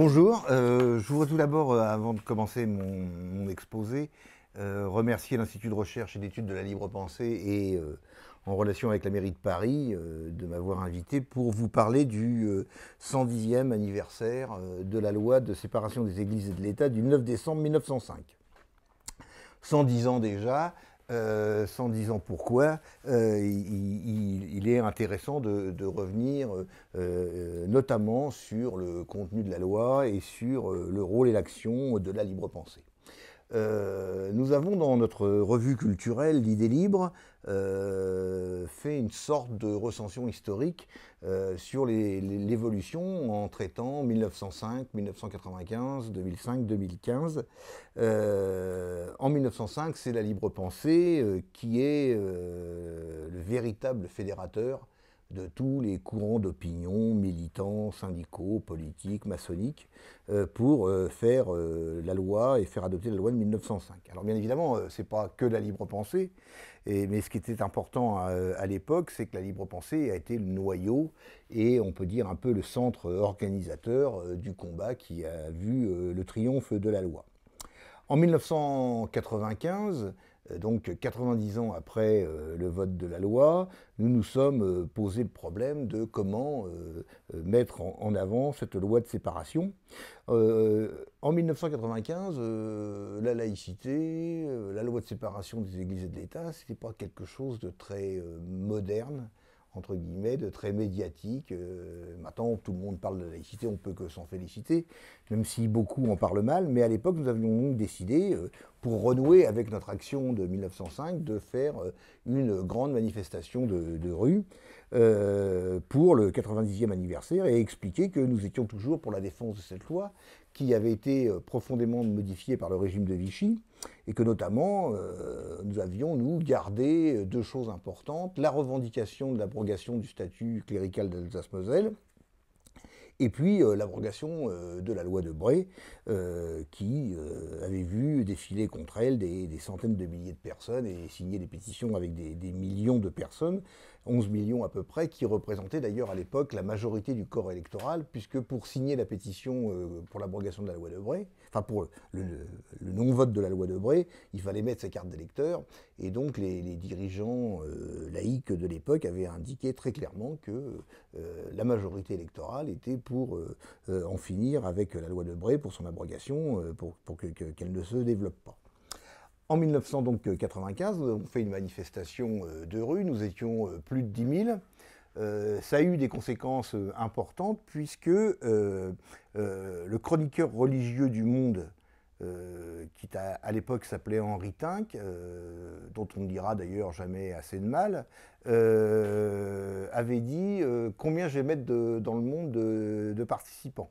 Bonjour, je voudrais tout d'abord, avant de commencer mon exposé, remercier l'Institut de recherche et d'études de la libre pensée et en relation avec la mairie de Paris de m'avoir invité pour vous parler du 110e anniversaire de la loi de séparation des églises et de l'État du 9 décembre 1905. 110 ans déjà, 110 ans pourquoi, il est intéressant de revenir notamment sur le contenu de la loi et sur le rôle et l'action de la libre pensée. Nous avons dans notre revue culturelle L'Idée libre fait une sorte de recension historique sur l'évolution en traitant 1905, 1995, 2005, 2015. En 1905, c'est la libre pensée qui est le véritable fédérateur de tous les courants d'opinion, militants, syndicaux, politiques, maçonniques, pour faire la loi et faire adopter la loi de 1905. Alors bien évidemment, c'est pas que la libre pensée, mais ce qui était important à l'époque, c'est que la libre pensée a été le noyau et on peut dire un peu le centre organisateur du combat qui a vu le triomphe de la loi. En 1995, donc 90 ans après le vote de la loi, nous nous sommes posé le problème de comment mettre en avant cette loi de séparation. En 1995, la laïcité, la loi de séparation des églises et de l'État, ce n'était pas quelque chose de très moderne, entre guillemets, de très médiatique. Maintenant, tout le monde parle de laïcité, on ne peut que s'en féliciter, même si beaucoup en parlent mal. Mais à l'époque, nous avions donc décidé, pour renouer avec notre action de 1905, de faire une grande manifestation de rue pour le 90e anniversaire et expliquer que nous étions toujours pour la défense de cette loi qui avait été profondément modifiée par le régime de Vichy et que notamment nous avions, nous, gardé deux choses importantes, la revendication de l'abrogation du statut clérical d'Alsace-Moselle et puis l'abrogation de la loi de Bray, qui avait vu défiler contre elle des centaines de milliers de personnes et signer des pétitions avec des millions de personnes, 11 millions à peu près, qui représentaient d'ailleurs à l'époque la majorité du corps électoral, puisque pour signer la pétition pour l'abrogation de la loi de Bray, enfin pour le non-vote de la loi de Bray, il fallait mettre sa carte d'électeur, et donc les dirigeants laïcs de l'époque avaient indiqué très clairement que la majorité électorale était pour en finir avec la loi de Bray, pour son abrogation, pour qu'elle ne se développe pas. En 1995, on fait une manifestation de rue, nous étions plus de 10 000. Ça a eu des conséquences importantes puisque le chroniqueur religieux du Monde, qui à l'époque s'appelait Henri Tinck, dont on ne dira d'ailleurs jamais assez de mal, avait dit combien je vais mettre dans le monde de participants.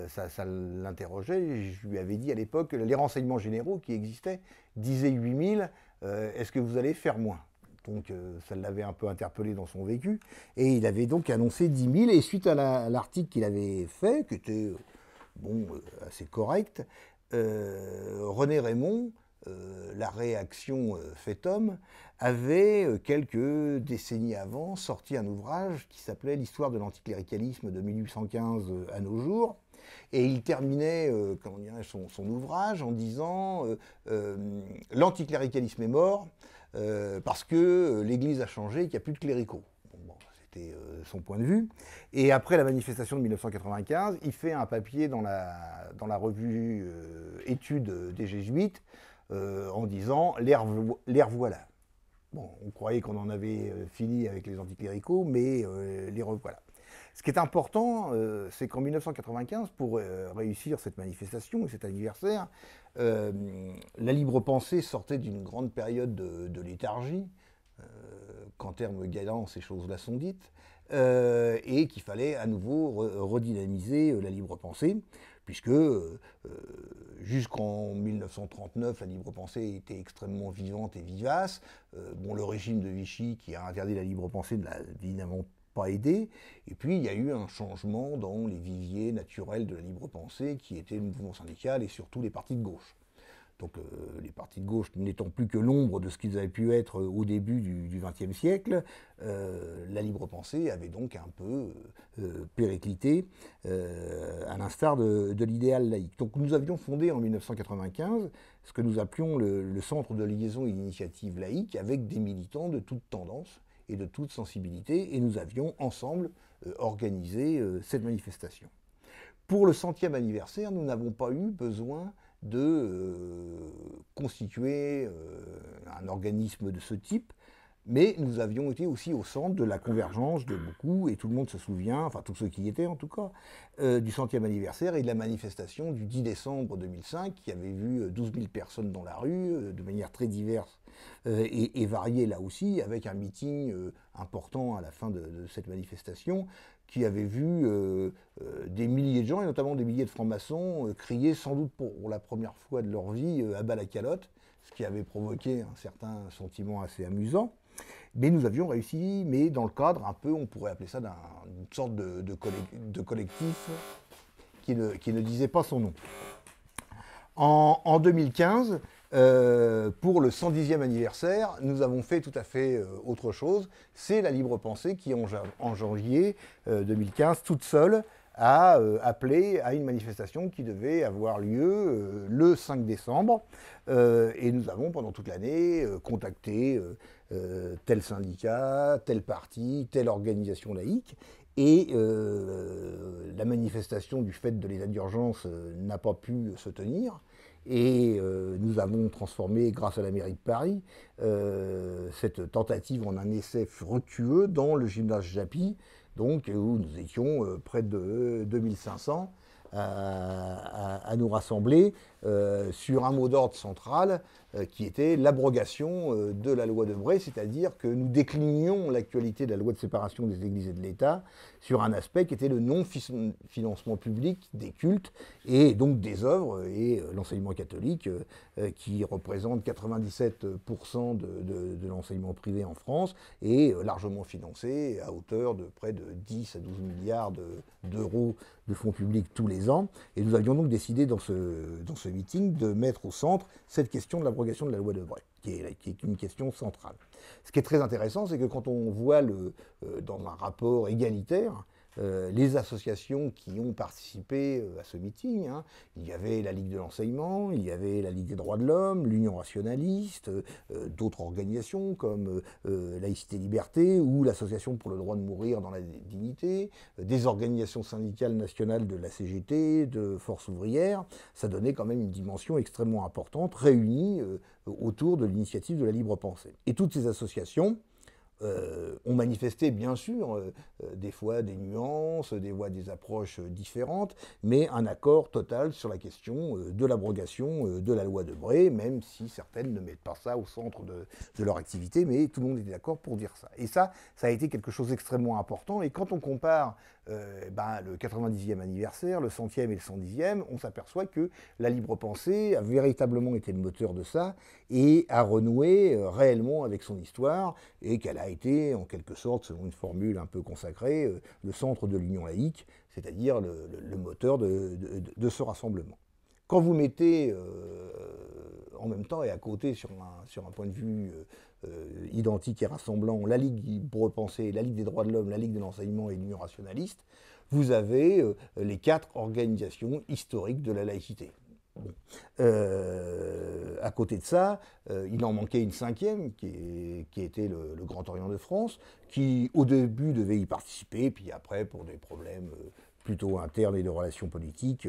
Ça l'interrogeait. Je lui avais dit à l'époque, les renseignements généraux qui existaient disaient 8000, est-ce que vous allez faire moins? Donc ça l'avait un peu interpellé dans son vécu. Et il avait donc annoncé 10 000. Et suite à l'article qu'il avait fait, qui était assez correct, René Raymond, la réaction fait homme, avait quelques décennies avant sorti un ouvrage qui s'appelait L'histoire de l'anticléricalisme de 1815 à nos jours. Et il terminait son ouvrage en disant l'anticléricalisme est mort parce que l'Église a changé et qu'il n'y a plus de cléricaux. C'était son point de vue. Et après la manifestation de 1995, il fait un papier dans la revue Études des Jésuites en disant l'air voilà. Bon, on croyait qu'on en avait fini avec les anticléricaux, mais les revoilà. Ce qui est important, c'est qu'en 1995, pour réussir cette manifestation et cet anniversaire, la libre pensée sortait d'une grande période de léthargie, qu'en termes galants ces choses-là sont dites, et qu'il fallait à nouveau redynamiser la libre pensée, puisque jusqu'en 1939, la libre pensée était extrêmement vivante et vivace. Le régime de Vichy, qui a interdit la libre pensée, ne l'a évidemment pas aidé. Et puis, il y a eu un changement dans les viviers naturels de la libre pensée, qui étaient le mouvement syndical et surtout les partis de gauche. donc les partis de gauche n'étant plus que l'ombre de ce qu'ils avaient pu être au début du XXe siècle, la libre pensée avait donc un peu périclité, à l'instar de l'idéal laïque. Donc nous avions fondé en 1995 ce que nous appelions le Centre de liaison et d'initiative laïque, avec des militants de toute tendance et de toute sensibilité, et nous avions ensemble organisé cette manifestation. Pour le 100e anniversaire, nous n'avons pas eu besoin de constituer un organisme de ce type, mais nous avions été aussi au centre de la convergence de beaucoup, et tout le monde se souvient, enfin tous ceux qui y étaient en tout cas, du 100e anniversaire et de la manifestation du 10 décembre 2005, qui avait vu 12 000 personnes dans la rue, de manière très diverse et variée là aussi, avec un meeting important à la fin de cette manifestation, qui avait vu des milliers de gens, et notamment des milliers de francs-maçons, crier sans doute pour la première fois de leur vie à bas la calotte, ce qui avait provoqué un certain sentiment assez amusant. Mais nous avions réussi, mais dans le cadre un peu, on pourrait appeler ça d'une sorte de collectif qui ne disait pas son nom. En 2015, pour le 110e anniversaire, nous avons fait tout à fait autre chose. C'est la libre pensée qui, en janvier 2015, toute seule, a appelé à une manifestation qui devait avoir lieu le 5 décembre. Et nous avons, pendant toute l'année, contacté tel syndicat, tel parti, telle organisation laïque. Et la manifestation du fait de l'état d'urgence n'a pas pu se tenir. Et nous avons transformé, grâce à la mairie de Paris, cette tentative en un essai fructueux dans le gymnase Japy, donc, où nous étions près de 2500 à nous rassembler sur un mot d'ordre central qui était l'abrogation de la loi de Bray, c'est-à-dire que nous déclinions l'actualité de la loi de séparation des églises et de l'État sur un aspect qui était le non-financement public des cultes et donc des œuvres et l'enseignement catholique qui représente 97% de l'enseignement privé en France et largement financé à hauteur de près de 10 à 12 milliards d'euros de fonds publics tous les ans. Et nous avions donc décidé dans ce meeting de mettre au centre cette question de l'abrogation de la loi de Bray, qui est une question centrale. Ce qui est très intéressant, c'est que quand on voit dans un rapport égalitaire, les associations qui ont participé à ce meeting, hein, il y avait la Ligue de l'enseignement, il y avait la Ligue des droits de l'homme, l'Union rationaliste, d'autres organisations comme Laïcité Liberté ou l'Association pour le droit de mourir dans la dignité, des organisations syndicales nationales de la CGT, de Force ouvrière, ça donnait quand même une dimension extrêmement importante, réunie autour de l'initiative de la libre pensée. Et toutes ces associations ont manifesté, bien sûr, des fois des nuances, des approches différentes, mais un accord total sur la question de l'abrogation de la loi de Bray, même si certaines ne mettent pas ça au centre de leur activité, mais tout le monde était d'accord pour dire ça. Et ça a été quelque chose d'extrêmement important, et quand on compare le 90e anniversaire, le 100e et le 110e, on s'aperçoit que la libre pensée a véritablement été le moteur de ça, et a renoué réellement avec son histoire, et qu'elle a été, en quelque sorte, selon une formule un peu consacrée, le centre de l'union laïque, c'est-à-dire le moteur de ce rassemblement. Quand vous mettez en même temps et à côté, sur un point de vue identique et rassemblant, la Ligue libre pensée, la Ligue des droits de l'homme, la Ligue de l'enseignement et l'Union rationaliste, vous avez les 4 organisations historiques de la laïcité. Bon. À côté de ça, il en manquait une 5e, qui était le Grand Orient de France, qui au début devait y participer, puis après, pour des problèmes plutôt internes et de relations politiques,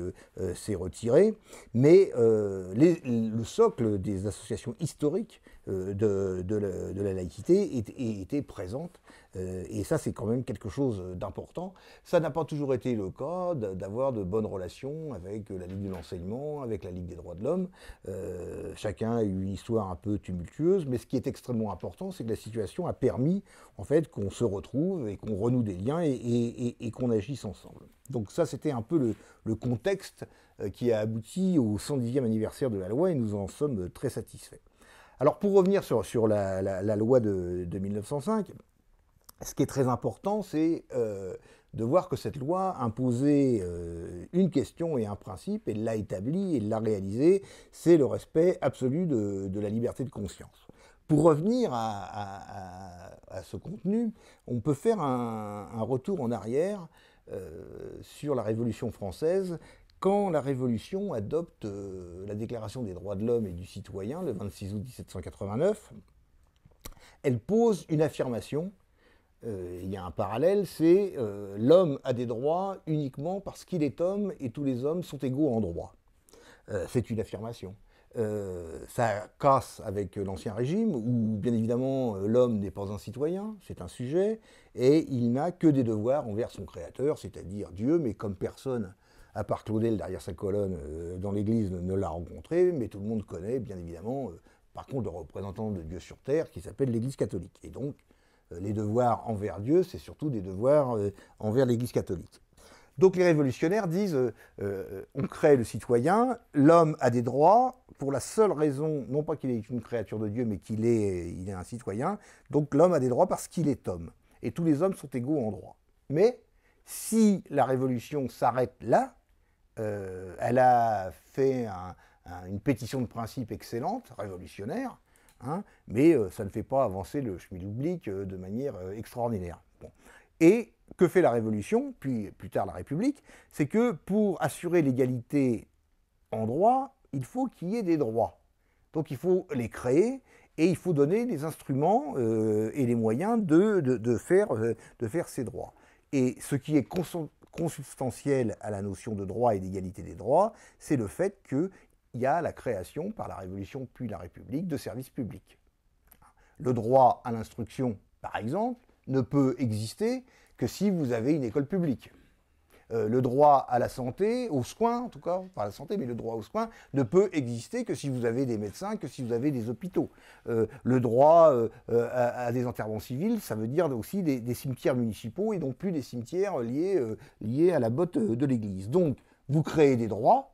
s'est retiré. Mais le socle des associations historiques de la laïcité était présente. Et ça, c'est quand même quelque chose d'important. Ça n'a pas toujours été le cas d'avoir de bonnes relations avec la Ligue de l'enseignement, avec la Ligue des droits de l'homme. Chacun a eu une histoire un peu tumultueuse, mais ce qui est extrêmement important, c'est que la situation a permis en fait qu'on se retrouve et qu'on renoue des liens et qu'on agisse ensemble. Donc ça, c'était un peu le contexte qui a abouti au 110e anniversaire de la loi, et nous en sommes très satisfaits. Alors pour revenir sur la loi de 1905, Ce qui est très important, c'est de voir que cette loi imposait une question et un principe, et l'a établi et l'a réalisé, c'est le respect absolu de la liberté de conscience. Pour revenir à ce contenu, on peut faire un retour en arrière sur la Révolution française, quand la Révolution adopte la Déclaration des droits de l'homme et du citoyen, le 26 août 1789, elle pose une affirmation. Il y a un parallèle, c'est l'homme a des droits uniquement parce qu'il est homme et tous les hommes sont égaux en droit. C'est une affirmation. Ça casse avec l'Ancien Régime, où bien évidemment l'homme n'est pas un citoyen, c'est un sujet, et il n'a que des devoirs envers son créateur, c'est-à-dire Dieu, mais comme personne, à part Claudel derrière sa colonne dans l'église, ne l'a rencontré, mais tout le monde connaît bien évidemment, par contre, le représentant de Dieu sur terre, qui s'appelle l'Église catholique. Et donc, les devoirs envers Dieu, c'est surtout des devoirs envers l'Église catholique. Donc les révolutionnaires disent on crée le citoyen, l'homme a des droits, pour la seule raison, non pas qu'il est une créature de Dieu, mais qu'il est un citoyen, donc l'homme a des droits parce qu'il est homme. Et tous les hommes sont égaux en droit. Mais si la révolution s'arrête là, elle a fait une pétition de principe excellente, révolutionnaire, hein, mais ça ne fait pas avancer le schmilblick de manière extraordinaire. Bon. Et que fait la Révolution, puis plus tard la République, c'est que pour assurer l'égalité en droit, il faut qu'il y ait des droits. Donc il faut les créer et il faut donner les instruments et les moyens de faire ces droits. Et ce qui est consubstantiel à la notion de droit et d'égalité des droits, c'est le fait qu'il y a la création par la Révolution puis la République de services publics. Le droit à l'instruction, par exemple, ne peut exister que si vous avez une école publique. Le droit à la santé, aux soins, en tout cas, pas à la santé, mais le droit aux soins, ne peut exister que si vous avez des médecins, que si vous avez des hôpitaux. Le droit à des enterrements civils, ça veut dire aussi des cimetières municipaux et non plus des cimetières liés à la botte de l'Église. Donc, vous créez des droits,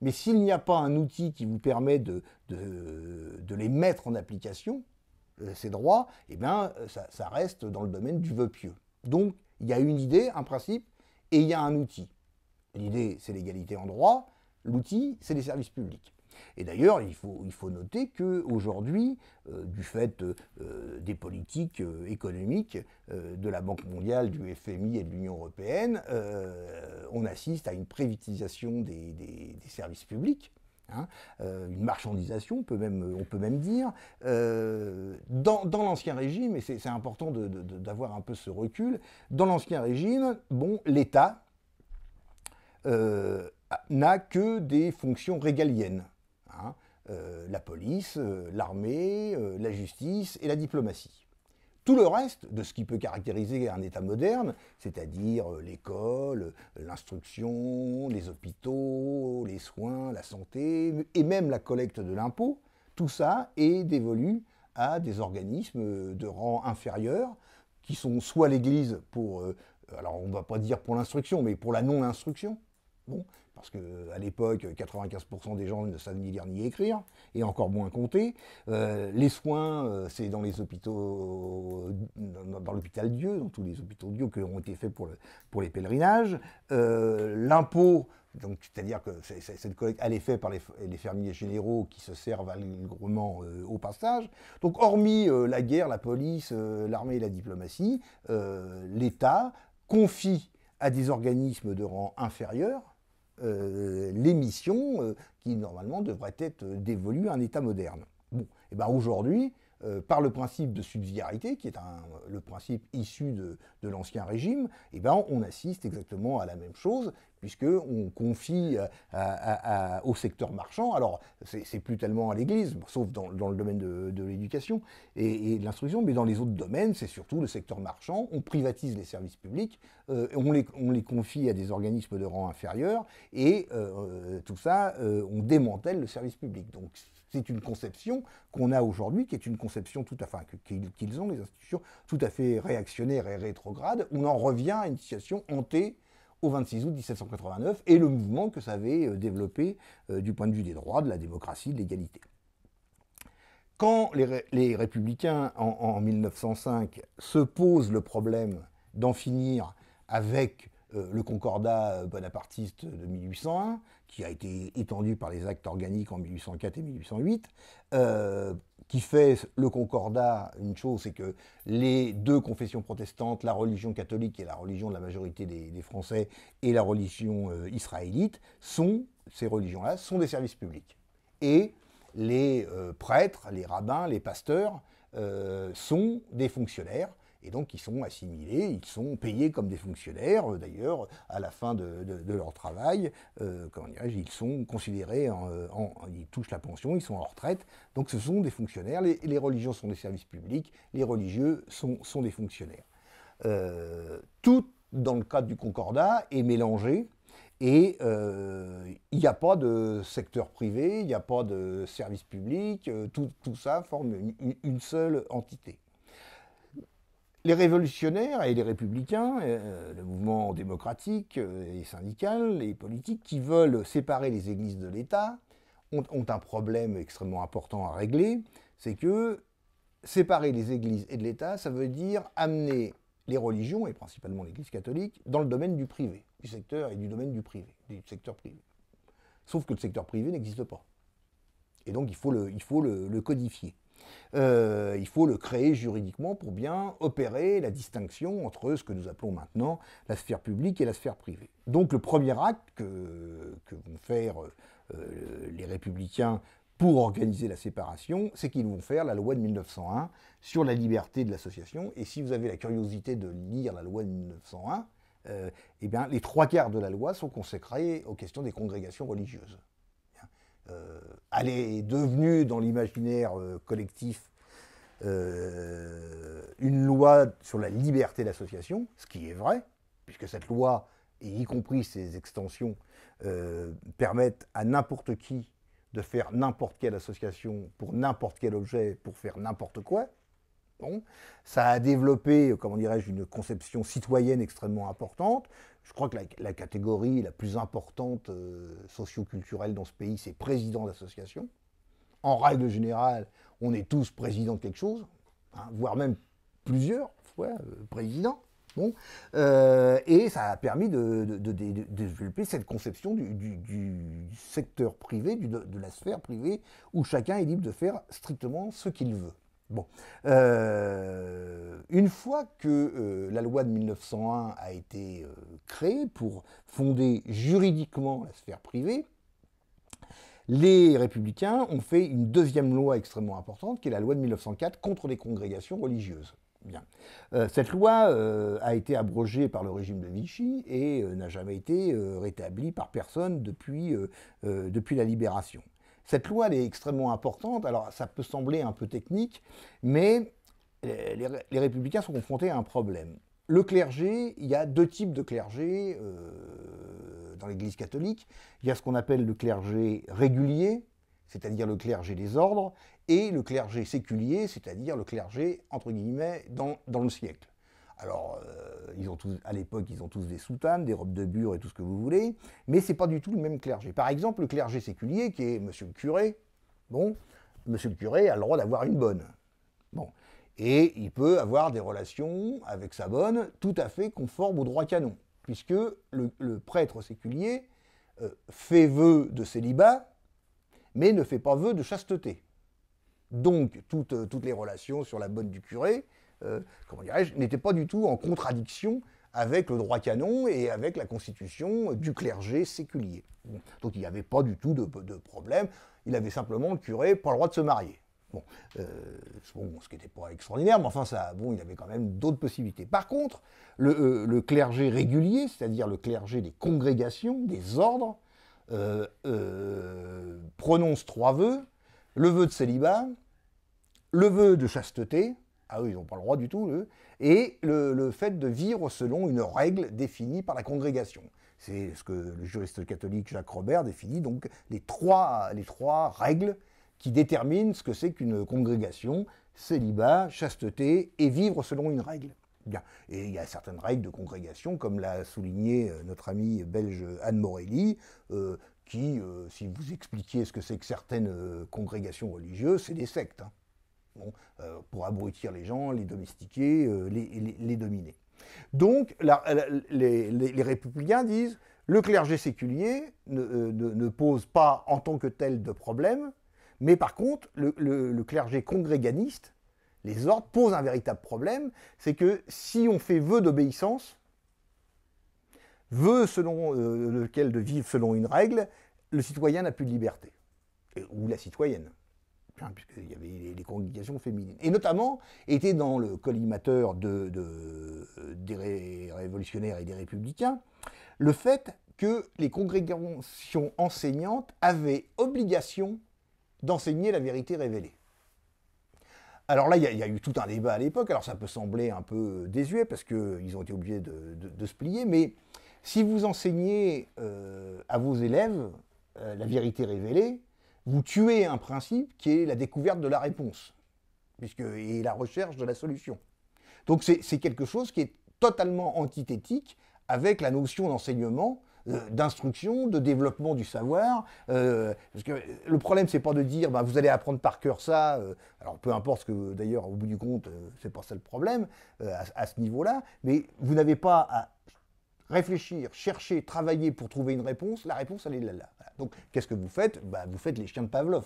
mais s'il n'y a pas un outil qui vous permet de les mettre en application, ces droits, eh bien, ça reste dans le domaine du vœu pieux. Donc, il y a une idée, un principe, et il y a un outil. L'idée, c'est l'égalité en droit. L'outil, c'est les services publics. Et d'ailleurs, il faut noter qu'aujourd'hui, du fait des politiques économiques de la Banque mondiale, du FMI et de l'Union européenne, on assiste à une privatisation des services publics. Hein, une marchandisation, on peut même dire. Dans l'Ancien Régime, et c'est important d'avoir un peu ce recul, dans l'Ancien Régime, bon, l'État n'a que des fonctions régaliennes. Hein, la police, l'armée, la justice et la diplomatie. Tout le reste de ce qui peut caractériser un État moderne, c'est-à-dire l'école, l'instruction, les hôpitaux, les soins, la santé, et même la collecte de l'impôt, tout ça est dévolu à des organismes de rang inférieur, qui sont soit l'Église pour, alors on ne va pas dire pour l'instruction, mais pour la non-instruction. Bon, parce qu'à l'époque, 95% des gens ne savent ni lire ni écrire, et encore moins compter. Les soins, c'est dans les hôpitaux, dans l'hôpital Dieu, dans tous les hôpitaux Dieu qui ont été faits pour les pèlerinages. L'impôt, c'est-à-dire que cette collecte, elle est faite par les fermiers généraux qui se servent allègrement au passage. Donc, hormis la guerre, la police, l'armée et la diplomatie, l'État confie à des organismes de rang inférieur les missions qui normalement devraient être dévolues à un État moderne. Bon, et ben aujourd'hui, par le principe de subsidiarité, qui est le principe issu de l'Ancien Régime, et ben on assiste exactement à la même chose, puisqu'on confie au secteur marchand, alors c'est plus tellement à l'Église, sauf dans le domaine de l'éducation et de l'instruction, mais dans les autres domaines, c'est surtout le secteur marchand, on privatise les services publics, on les confie à des organismes de rang inférieur, et tout ça, on démantèle le service public. Donc c'est une conception qu'on a aujourd'hui, qui est une conception qu'ils ont, les institutions, tout à fait réactionnaire et rétrograde. On en revient à une situation hantée au 26 août 1789 et le mouvement que ça avait développé du point de vue des droits, de la démocratie, de l'égalité. Quand les républicains, en 1905, se posent le problème d'en finir avec le concordat bonapartiste de 1801, qui a été étendu par les actes organiques en 1804 et 1808, qui fait le concordat, une chose, c'est que les deux confessions protestantes, la religion catholique et la religion de la majorité des Français, et la religion israélite, ces religions-là, sont des services publics. Et les prêtres, les rabbins, les pasteurs sont des fonctionnaires, et donc ils sont assimilés, ils sont payés comme des fonctionnaires. D'ailleurs, à la fin de leur travail, ils sont considérés, ils touchent la pension, ils sont en retraite, donc ce sont des fonctionnaires. Les religions sont des services publics, les religieux sont des fonctionnaires. Tout, dans le cadre du concordat, est mélangé. Et il n'y a pas de secteur privé, il n'y a pas de service public, tout ça forme une seule entité. Les révolutionnaires et les républicains, le mouvement démocratique et syndical et politique qui veulent séparer les églises de l'État ont un problème extrêmement important à régler, c'est que séparer les églises et de l'État, ça veut dire amener les religions, et principalement l'Église catholique, dans le domaine du privé, du secteur et du domaine du privé, du secteur privé. Sauf que le secteur privé n'existe pas. Et donc il faut le codifier. Il faut le créer juridiquement pour bien opérer la distinction entre ce que nous appelons maintenant la sphère publique et la sphère privée. Donc le premier acte que vont faire les républicains pour organiser la séparation, c'est qu'ils vont faire la loi de 1901 sur la liberté de l'association. Et si vous avez la curiosité de lire la loi de 1901, eh bien, les 3/4 de la loi sont consacrés aux questions des congrégations religieuses. Elle est devenue, dans l'imaginaire collectif, une loi sur la liberté d'association, ce qui est vrai, puisque cette loi, et y compris ses extensions, permettent à n'importe qui de faire n'importe quelle association pour n'importe quel objet, pour faire n'importe quoi. Bon. Ça a développé, comment dirais-je, une conception citoyenne extrêmement importante. Je crois que la catégorie la plus importante socio-culturelle dans ce pays, c'est président d'association. En règle générale, on est tous présidents de quelque chose, hein, voire même plusieurs fois présidents. Bon, et ça a permis de développer cette conception du secteur privé, de la sphère privée, où chacun est libre de faire strictement ce qu'il veut. Bon. Une fois que la loi de 1901 a été créée pour fonder juridiquement la sphère privée, les républicains ont fait une deuxième loi extrêmement importante, qui est la loi de 1904 contre les congrégations religieuses. Bien. Cette loi a été abrogée par le régime de Vichy et n'a jamais été rétablie par personne depuis la libération. Cette loi, elle est extrêmement importante. Alors, ça peut sembler un peu technique, mais les républicains sont confrontés à un problème. Le clergé, il y a deux types de clergé dans l'Église catholique. Il y a ce qu'on appelle le clergé régulier, c'est-à-dire le clergé des ordres, et le clergé séculier, c'est-à-dire le clergé, entre guillemets, dans le siècle. Alors, à l'époque, ils ont tous des soutanes, des robes de bure et tout ce que vous voulez, mais ce n'est pas du tout le même clergé. Par exemple, le clergé séculier, qui est monsieur le curé, bon, monsieur le curé a le droit d'avoir une bonne. Bon. Et il peut avoir des relations avec sa bonne tout à fait conformes au droit canon, puisque le prêtre séculier fait vœu de célibat, mais ne fait pas vœu de chasteté. Donc, toutes les relations sur la bonne du curé, comment dirais-je, n'étaient pas du tout en contradiction avec le droit canon et avec la constitution du clergé séculier. Bon, donc il n'y avait pas du tout de problème, il avait simplement, le curé, pas le droit de se marier. Bon, ce qui n'était pas extraordinaire, mais enfin, il avait quand même d'autres possibilités. Par contre, le clergé régulier, c'est-à-dire le clergé des congrégations, des ordres, prononce 3 vœux: le vœu de célibat, le vœu de chasteté, ah oui, ils n'ont pas le droit du tout, eux, et le fait de vivre selon une règle définie par la congrégation. C'est ce que le juriste catholique Jacques Robert définit, donc les trois règles qui déterminent ce que c'est qu'une congrégation: célibat, chasteté et vivre selon une règle. Bien. Et il y a certaines règles de congrégation, comme l'a souligné notre amie belge Anne Morelli, qui, si vous expliquiez ce que c'est que certaines congrégations religieuses, c'est des sectes. Hein. bon, pour abrutir les gens, les domestiquer, les dominer. Donc les républicains disent le clergé séculier ne pose pas en tant que tel de problème, mais par contre le clergé congréganiste, les ordres, posent un véritable problème, c'est que si on fait vœu d'obéissance, vœu selon lequel de vivre selon une règle, le citoyen n'a plus de liberté, ou la citoyenne, puisqu'il y avait les congrégations féminines. Et notamment, était dans le collimateur des révolutionnaires et des républicains, le fait que les congrégations enseignantes avaient obligation d'enseigner la vérité révélée. Alors là, il y a eu tout un débat à l'époque, alors ça peut sembler un peu désuet, parce qu'ils ont été obligés de se plier, mais si vous enseignez à vos élèves la vérité révélée, vous tuez un principe qui est la découverte de la réponse, et la recherche de la solution. Donc c'est quelque chose qui est totalement antithétique avec la notion d'enseignement, d'instruction, de développement du savoir. Parce que le problème, c'est pas de dire bah, vous allez apprendre par cœur ça. Alors peu importe ce que, d'ailleurs, au bout du compte, c'est pas ça le problème à ce niveau-là. Mais vous n'avez pas à réfléchir, chercher, travailler pour trouver une réponse. La réponse, elle est là. Voilà. Donc qu'est-ce que vous faites? Bah, vous faites les chiens de Pavlov.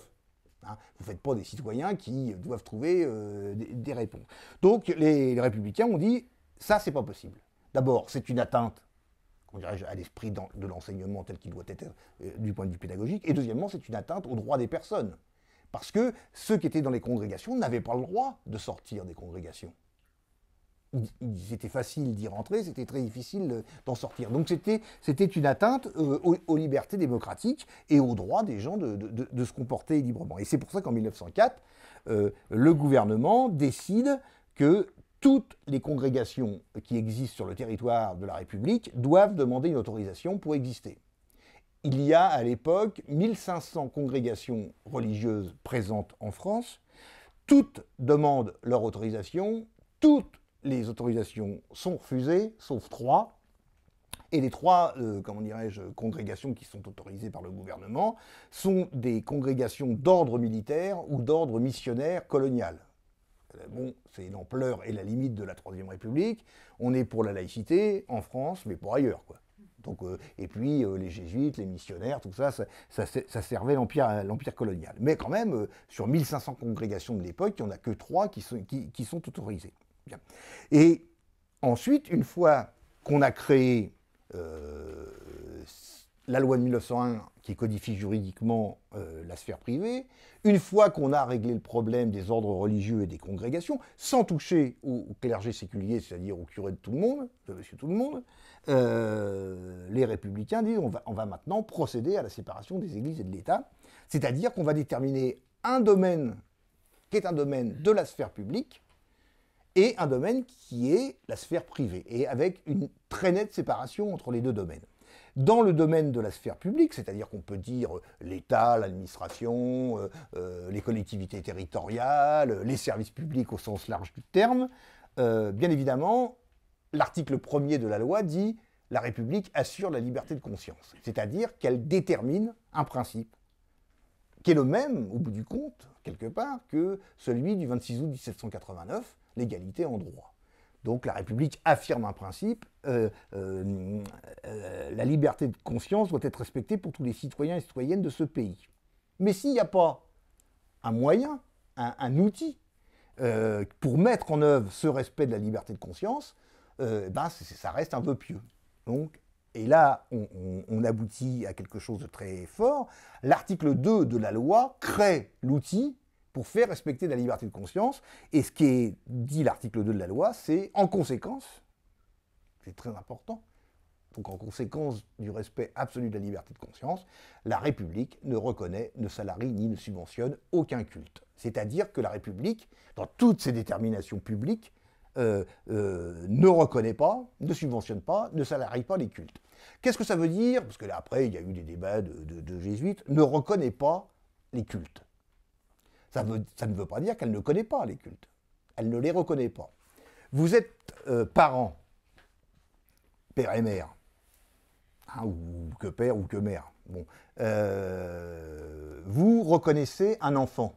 Hein, vous ne faites pas des citoyens qui doivent trouver des réponses. Donc les républicains ont dit ça, c'est pas possible. D'abord, c'est une atteinte à l'esprit de l'enseignement tel qu'il doit être du point de vue pédagogique. Et deuxièmement, c'est une atteinte aux droits des personnes. Parce que ceux qui étaient dans les congrégations n'avaient pas le droit de sortir des congrégations. C'était facile d'y rentrer, c'était très difficile d'en sortir. Donc c'était une atteinte aux libertés démocratiques et aux droits des gens de se comporter librement. Et c'est pour ça qu'en 1904, le gouvernement décide que toutes les congrégations qui existent sur le territoire de la République doivent demander une autorisation pour exister. Il y a à l'époque 1500 congrégations religieuses présentes en France. Toutes demandent leur autorisation, toutes les autorisations sont refusées, sauf 3. Et les 3, comment dirais-je, congrégations qui sont autorisées par le gouvernement sont des congrégations d'ordre militaire ou d'ordre missionnaire colonial. Bon, c'est l'ampleur et la limite de la Troisième République. On est pour la laïcité en France, mais pas ailleurs, quoi. Donc, et puis les jésuites, les missionnaires, tout ça, ça servait l'empire colonial. Mais quand même, sur 1500 congrégations de l'époque, il n'y en a que 3 qui sont autorisées. Bien. Et ensuite, une fois qu'on a créé la loi de 1901 qui codifie juridiquement la sphère privée, une fois qu'on a réglé le problème des ordres religieux et des congrégations, sans toucher au clergé séculier, c'est-à-dire au curé de tout le monde, de monsieur tout le monde, les républicains disent on va maintenant procéder à la séparation des églises et de l'État, c'est-à-dire qu'on va déterminer un domaine qui est un domaine de la sphère publique, et un domaine qui est la sphère privée, et avec une très nette séparation entre les deux domaines. Dans le domaine de la sphère publique, c'est-à-dire qu'on peut dire l'État, l'administration, les collectivités territoriales, les services publics au sens large du terme, bien évidemment, l'article 1er de la loi dit « La République assure la liberté de conscience », c'est-à-dire qu'elle détermine un principe qui est le même, au bout du compte, quelque part, que celui du 26 août 1789, l'égalité en droit. Donc la République affirme un principe, la liberté de conscience doit être respectée pour tous les citoyens et citoyennes de ce pays. Mais s'il n'y a pas un moyen, un outil, pour mettre en œuvre ce respect de la liberté de conscience, ça reste un vœu pieux. Donc, et là, on aboutit à quelque chose de très fort. L'article 2 de la loi crée l'outil pour faire respecter la liberté de conscience. Et ce qui est dit l'article 2 de la loi, c'est en conséquence, c'est très important, donc en conséquence du respect absolu de la liberté de conscience, la République ne reconnaît, ne salarie ni ne subventionne aucun culte. C'est-à-dire que la République, dans toutes ses déterminations publiques, ne reconnaît pas, ne subventionne pas, ne salarie pas les cultes. Qu'est-ce que ça veut dire? Parce que là, après, il y a eu des débats de jésuites, ne reconnaît pas les cultes. Ça ne veut pas dire qu'elle ne connaît pas les cultes. Elle ne les reconnaît pas. Vous êtes parents, père et mère, hein, ou que père ou que mère. Bon. Vous reconnaissez un enfant.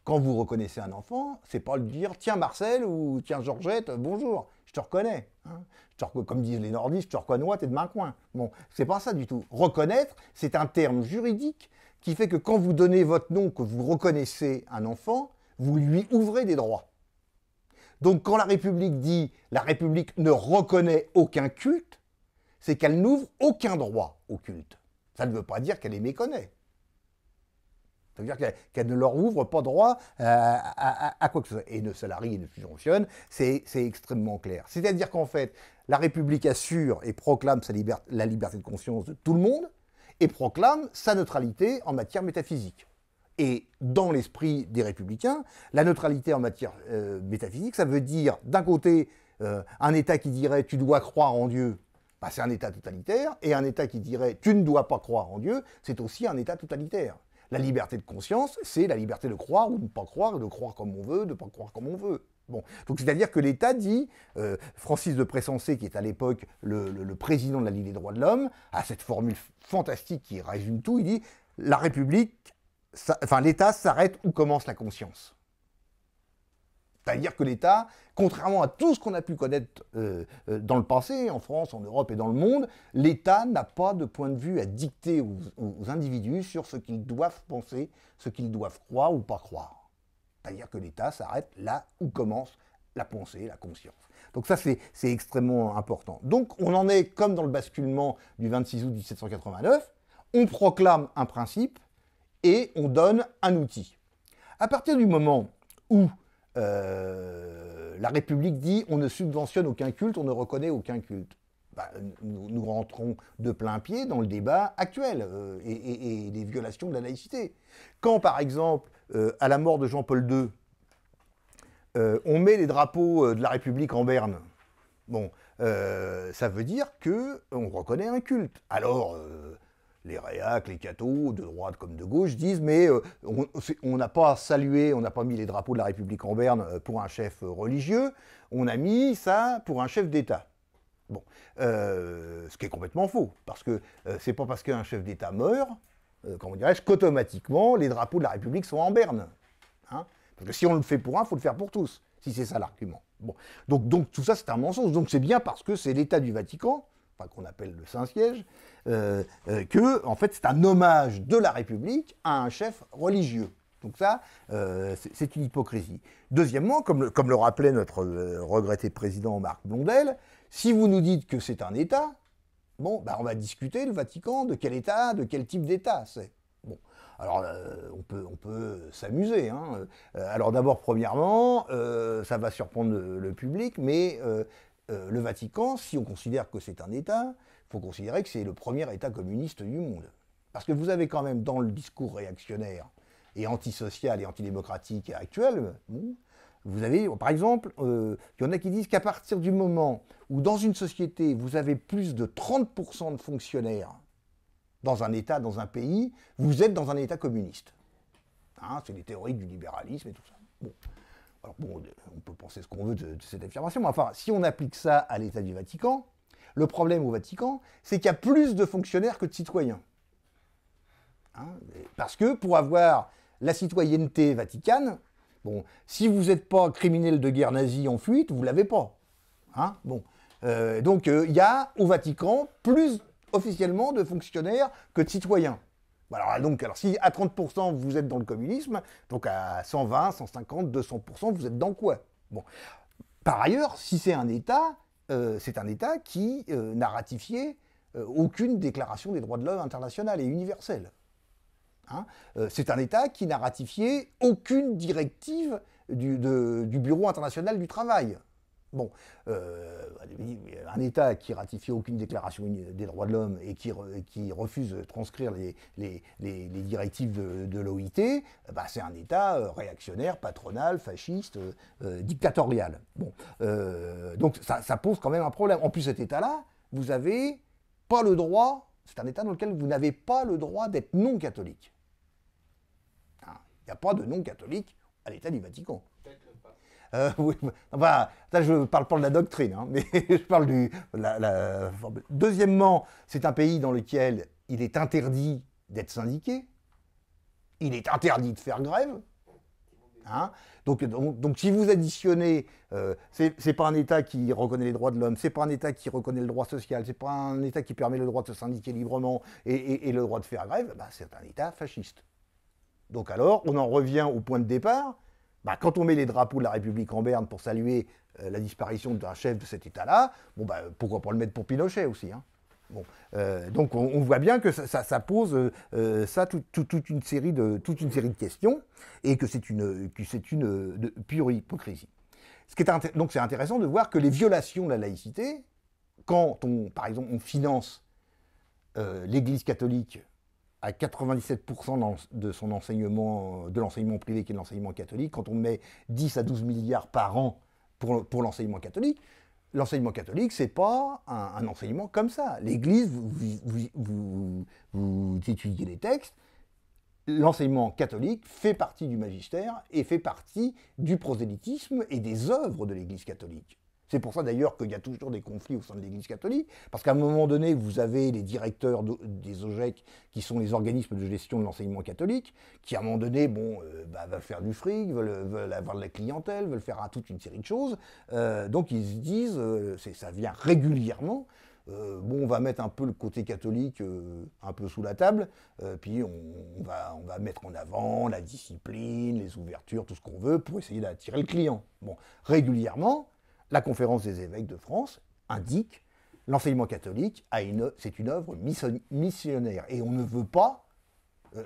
Quand vous reconnaissez un enfant, c'est pas le dire « Tiens Marcel » ou « Tiens Georgette, bonjour, je te reconnais hein. ». Comme disent les nordistes, je te reconnais, t'es de main coin. Bon, c'est pas ça du tout. Reconnaître, c'est un terme juridique qui fait que quand vous donnez votre nom, que vous reconnaissez un enfant, vous lui ouvrez des droits. Donc quand la République dit « la République ne reconnaît aucun culte », c'est qu'elle n'ouvre aucun droit au culte. Ça ne veut pas dire qu'elle les méconnaît. Ça veut dire qu'elle ne leur ouvre pas droit à quoi que ce soit. Et ne salarié et ne subventionne, c'est extrêmement clair. C'est-à-dire qu'en fait, la République assure et proclame la liberté de conscience de tout le monde et proclame sa neutralité en matière métaphysique. Et dans l'esprit des républicains, la neutralité en matière métaphysique, ça veut dire, d'un côté, un État qui dirait « tu dois croire en Dieu », bah, c'est un État totalitaire, et un État qui dirait « tu ne dois pas croire en Dieu », c'est aussi un État totalitaire. La liberté de conscience, c'est la liberté de croire ou de ne pas croire, de croire comme on veut, de ne pas croire comme on veut. Bon. Donc c'est-à-dire que l'État dit, Francis de Pressensé, qui est à l'époque le président de la Ligue des droits de l'homme, a cette formule fantastique qui résume tout, il dit « la République, l'État s'arrête où commence la conscience ». C'est-à-dire que l'État, contrairement à tout ce qu'on a pu connaître dans le passé, en France, en Europe et dans le monde, l'État n'a pas de point de vue à dicter aux individus sur ce qu'ils doivent penser, ce qu'ils doivent croire ou pas croire. C'est-à-dire que l'État s'arrête là où commence la pensée, la conscience. Donc ça, c'est extrêmement important. Donc on en est comme dans le basculement du 26 août 1789, on proclame un principe et on donne un outil. À partir du moment où la République dit on ne subventionne aucun culte, on ne reconnaît aucun culte. Bah, nous rentrons de plein pied dans le débat actuel et les violations de la laïcité. Quand, par exemple, à la mort de Jean-Paul II, on met les drapeaux de la République en berne, bon, ça veut dire qu'on reconnaît un culte. Alors, les réacs, les cathos, de droite comme de gauche, disent mais on n'a pas salué, on n'a pas mis les drapeaux de la République en berne pour un chef religieux, on a mis ça pour un chef d'État. Bon, ce qui est complètement faux, parce que c'est pas parce qu'un chef d'État meurt, comment dirais-je, qu'automatiquement les drapeaux de la République sont en berne. Hein, parce que si on le fait pour un, il faut le faire pour tous, si c'est ça l'argument. Bon. Donc tout ça c'est un mensonge, donc c'est bien parce que c'est l'État du Vatican, enfin, qu'on appelle le Saint-Siège, que, en fait, c'est un hommage de la République à un chef religieux. Donc ça, c'est une hypocrisie. Deuxièmement, comme le rappelait notre regretté président Marc Blondel, si vous nous dites que c'est un État, bon, bah, on va discuter, le Vatican, de quel État, de quel type d'État c'est. Bon, alors, on peut s'amuser. Hein. Alors d'abord, premièrement, ça va surprendre le public, mais le Vatican, si on considère que c'est un État, il faut considérer que c'est le premier État communiste du monde. Parce que vous avez quand même dans le discours réactionnaire et antisocial et antidémocratique actuel, vous avez, par exemple, il y en a qui disent qu'à partir du moment où dans une société, vous avez plus de 30% de fonctionnaires dans un État, dans un pays, vous êtes dans un État communiste. Hein, c'est les théories du libéralisme et tout ça. Bon. Alors bon, on peut penser ce qu'on veut de cette affirmation, mais enfin, si on applique ça à l'État du Vatican, le problème au Vatican, c'est qu'il y a plus de fonctionnaires que de citoyens. Hein, parce que pour avoir la citoyenneté vaticane, bon, si vous n'êtes pas criminel de guerre nazie en fuite, vous ne l'avez pas. Hein, bon. Donc il y a au Vatican plus officiellement de fonctionnaires que de citoyens. Alors si à 30% vous êtes dans le communisme, donc à 120, 150, 200%, vous êtes dans quoi? Bon. Par ailleurs, si c'est un État qui n'a ratifié aucune déclaration des droits de l'homme internationale et universelle. Hein, c'est un État qui n'a ratifié aucune directive du Bureau international du travail. Bon, un État qui ratifie aucune déclaration des droits de l'homme et qui refuse de transcrire les directives de l'OIT, bah, c'est un État réactionnaire, patronal, fasciste, dictatorial. Bon, donc ça pose quand même un problème. En plus, cet État-là, vous n'avez pas le droit, c'est un État dans lequel vous n'avez pas le droit d'être non catholique. Il n'y a pas de non catholique à l'État du Vatican. Oui, enfin, là, je ne parle pas de la doctrine, hein, mais je parle du... Deuxièmement, c'est un pays dans lequel il est interdit d'être syndiqué, il est interdit de faire grève, Hein, donc, si vous additionnez, c'est pas un État qui reconnaît les droits de l'homme, c'est pas un État qui reconnaît le droit social, c'est pas un État qui permet le droit de se syndiquer librement et le droit de faire grève, bah, c'est un État fasciste. Donc alors, on en revient au point de départ. Bah, quand on met les drapeaux de la République en berne pour saluer la disparition d'un chef de cet État-là, bon, bah, pourquoi pas le mettre pour Pinochet aussi, hein. Bon, donc on voit bien que ça pose toute une série de questions et que c'est une pure hypocrisie. Donc c'est intéressant de voir que les violations de la laïcité, quand par exemple on finance l'Église catholique à 97% de son enseignement, de l'enseignement privé qui est l'enseignement catholique, quand on met 10 à 12 milliards par an pour l'enseignement catholique, l'enseignement catholique, c'est pas un enseignement comme ça. L'Église, vous étudiez les textes, l'enseignement catholique fait partie du magistère et fait partie du prosélytisme et des œuvres de l'Église catholique. C'est pour ça d'ailleurs qu'il y a toujours des conflits au sein de l'Église catholique, parce qu'à un moment donné, vous avez les directeurs des OGEC, qui sont les organismes de gestion de l'enseignement catholique, qui à un moment donné, veulent faire du fric, veulent avoir de la clientèle, veulent faire toute une série de choses. Donc ils se disent, ça vient régulièrement, on va mettre un peu le côté catholique un peu sous la table, puis on va mettre en avant la discipline, les ouvertures, tout ce qu'on veut, pour essayer d'attirer le client. Bon, régulièrement, la conférence des évêques de France indique l'enseignement catholique, c'est une œuvre missionnaire. Et on ne veut pas,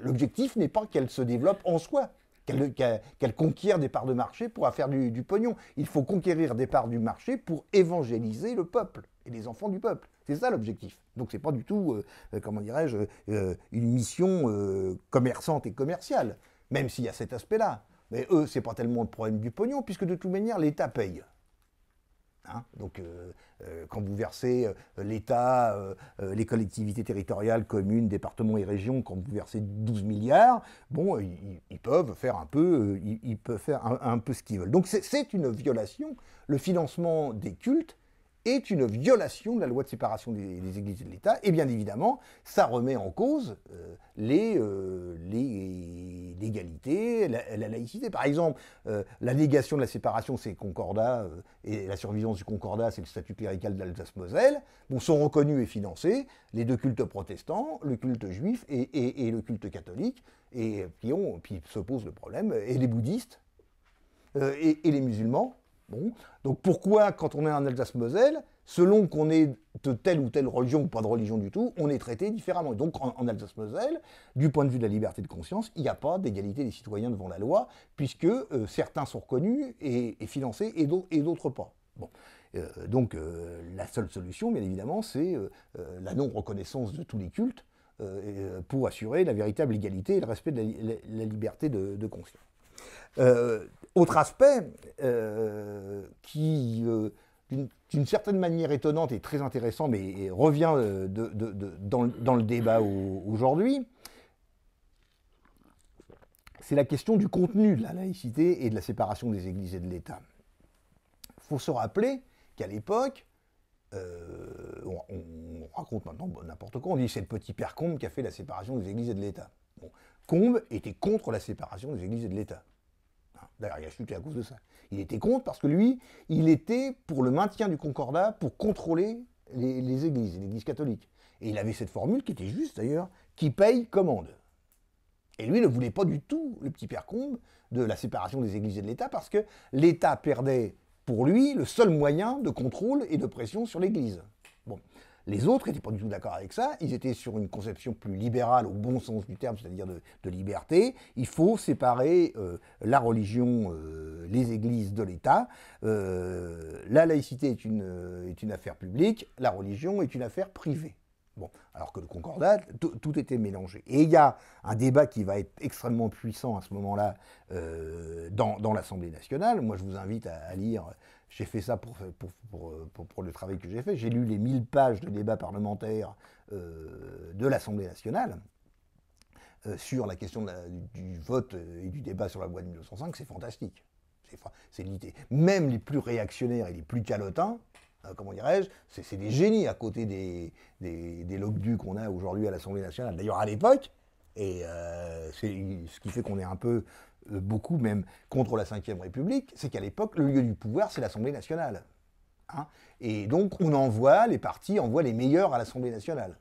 l'objectif n'est pas qu'elle se développe en soi, qu'elle conquiert des parts de marché pour faire du pognon. Il faut conquérir des parts du marché pour évangéliser le peuple et les enfants du peuple. C'est ça l'objectif. Donc c'est pas du tout, comment dirais-je, une mission commerçante et commerciale, même s'il y a cet aspect-là. Mais eux, c'est pas tellement le problème du pognon, puisque de toute manière, l'État paye. Hein, donc, quand vous versez l'État, les collectivités territoriales, communes, départements et régions, quand vous versez 12 milliards, ils peuvent faire un peu, ils peuvent faire un peu ce qu'ils veulent. Donc, c'est une violation. Le financement des cultes est une violation de la loi de séparation des églises et de l'État, et bien évidemment, ça remet en cause l'égalité, la laïcité. Par exemple, la négation de la séparation, c'est concordat, et la survivance du concordat, c'est le statut clérical d'Alsace-Moselle, sont reconnus et financés les deux cultes protestants, le culte juif et le culte catholique, et puis se pose le problème, et les bouddhistes, et les musulmans. Bon. Donc pourquoi, quand on est en Alsace-Moselle, selon qu'on est de telle ou telle religion ou pas de religion du tout, on est traité différemment. Donc en Alsace-Moselle, du point de vue de la liberté de conscience, il n'y a pas d'égalité des citoyens devant la loi, puisque certains sont reconnus et financés et d'autres pas. Bon. Donc la seule solution, bien évidemment, c'est la non-reconnaissance de tous les cultes pour assurer la véritable égalité et le respect de la liberté de conscience. Autre aspect qui, d'une certaine manière étonnante et très intéressant, mais revient dans le débat aujourd'hui, c'est la question du contenu de la laïcité et de la séparation des églises et de l'État. Il faut se rappeler qu'à l'époque, on raconte maintenant n'importe quoi, on dit c'est le petit père Combes qui a fait la séparation des églises et de l'État. Bon, Combes était contre la séparation des églises et de l'État. D'ailleurs, il a chuté à cause de ça. Il était contre parce que lui, il était pour le maintien du concordat pour contrôler les églises, l'église catholique. Et il avait cette formule qui était juste d'ailleurs, qui paye commande. Et lui ne voulait pas du tout, le petit père Combes, de la séparation des églises et de l'État parce que l'État perdait pour lui le seul moyen de contrôle et de pression sur l'église. Bon. Les autres n'étaient pas du tout d'accord avec ça, ils étaient sur une conception plus libérale au bon sens du terme, c'est-à-dire de liberté. Il faut séparer la religion, les églises de l'État. La laïcité est une affaire publique, la religion est une affaire privée. Bon, alors que le concordat, tout était mélangé. Et il y a un débat qui va être extrêmement puissant à ce moment-là dans l'Assemblée nationale. Moi, je vous invite à lire, j'ai fait ça pour le travail que j'ai fait, j'ai lu les 1000 pages de débat parlementaire de l'Assemblée nationale sur la question du vote et du débat sur la loi de 1905, c'est fantastique. C'est l'idée. Même les plus réactionnaires et les plus calotins, comment dirais-je, c'est des génies à côté des logdus qu'on a aujourd'hui à l'Assemblée nationale. D'ailleurs, à l'époque, et c'est ce qui fait qu'on est un peu beaucoup même contre la Ve République, c'est qu'à l'époque, le lieu du pouvoir, c'est l'Assemblée nationale. Hein. Et donc, les partis envoient les meilleurs à l'Assemblée nationale.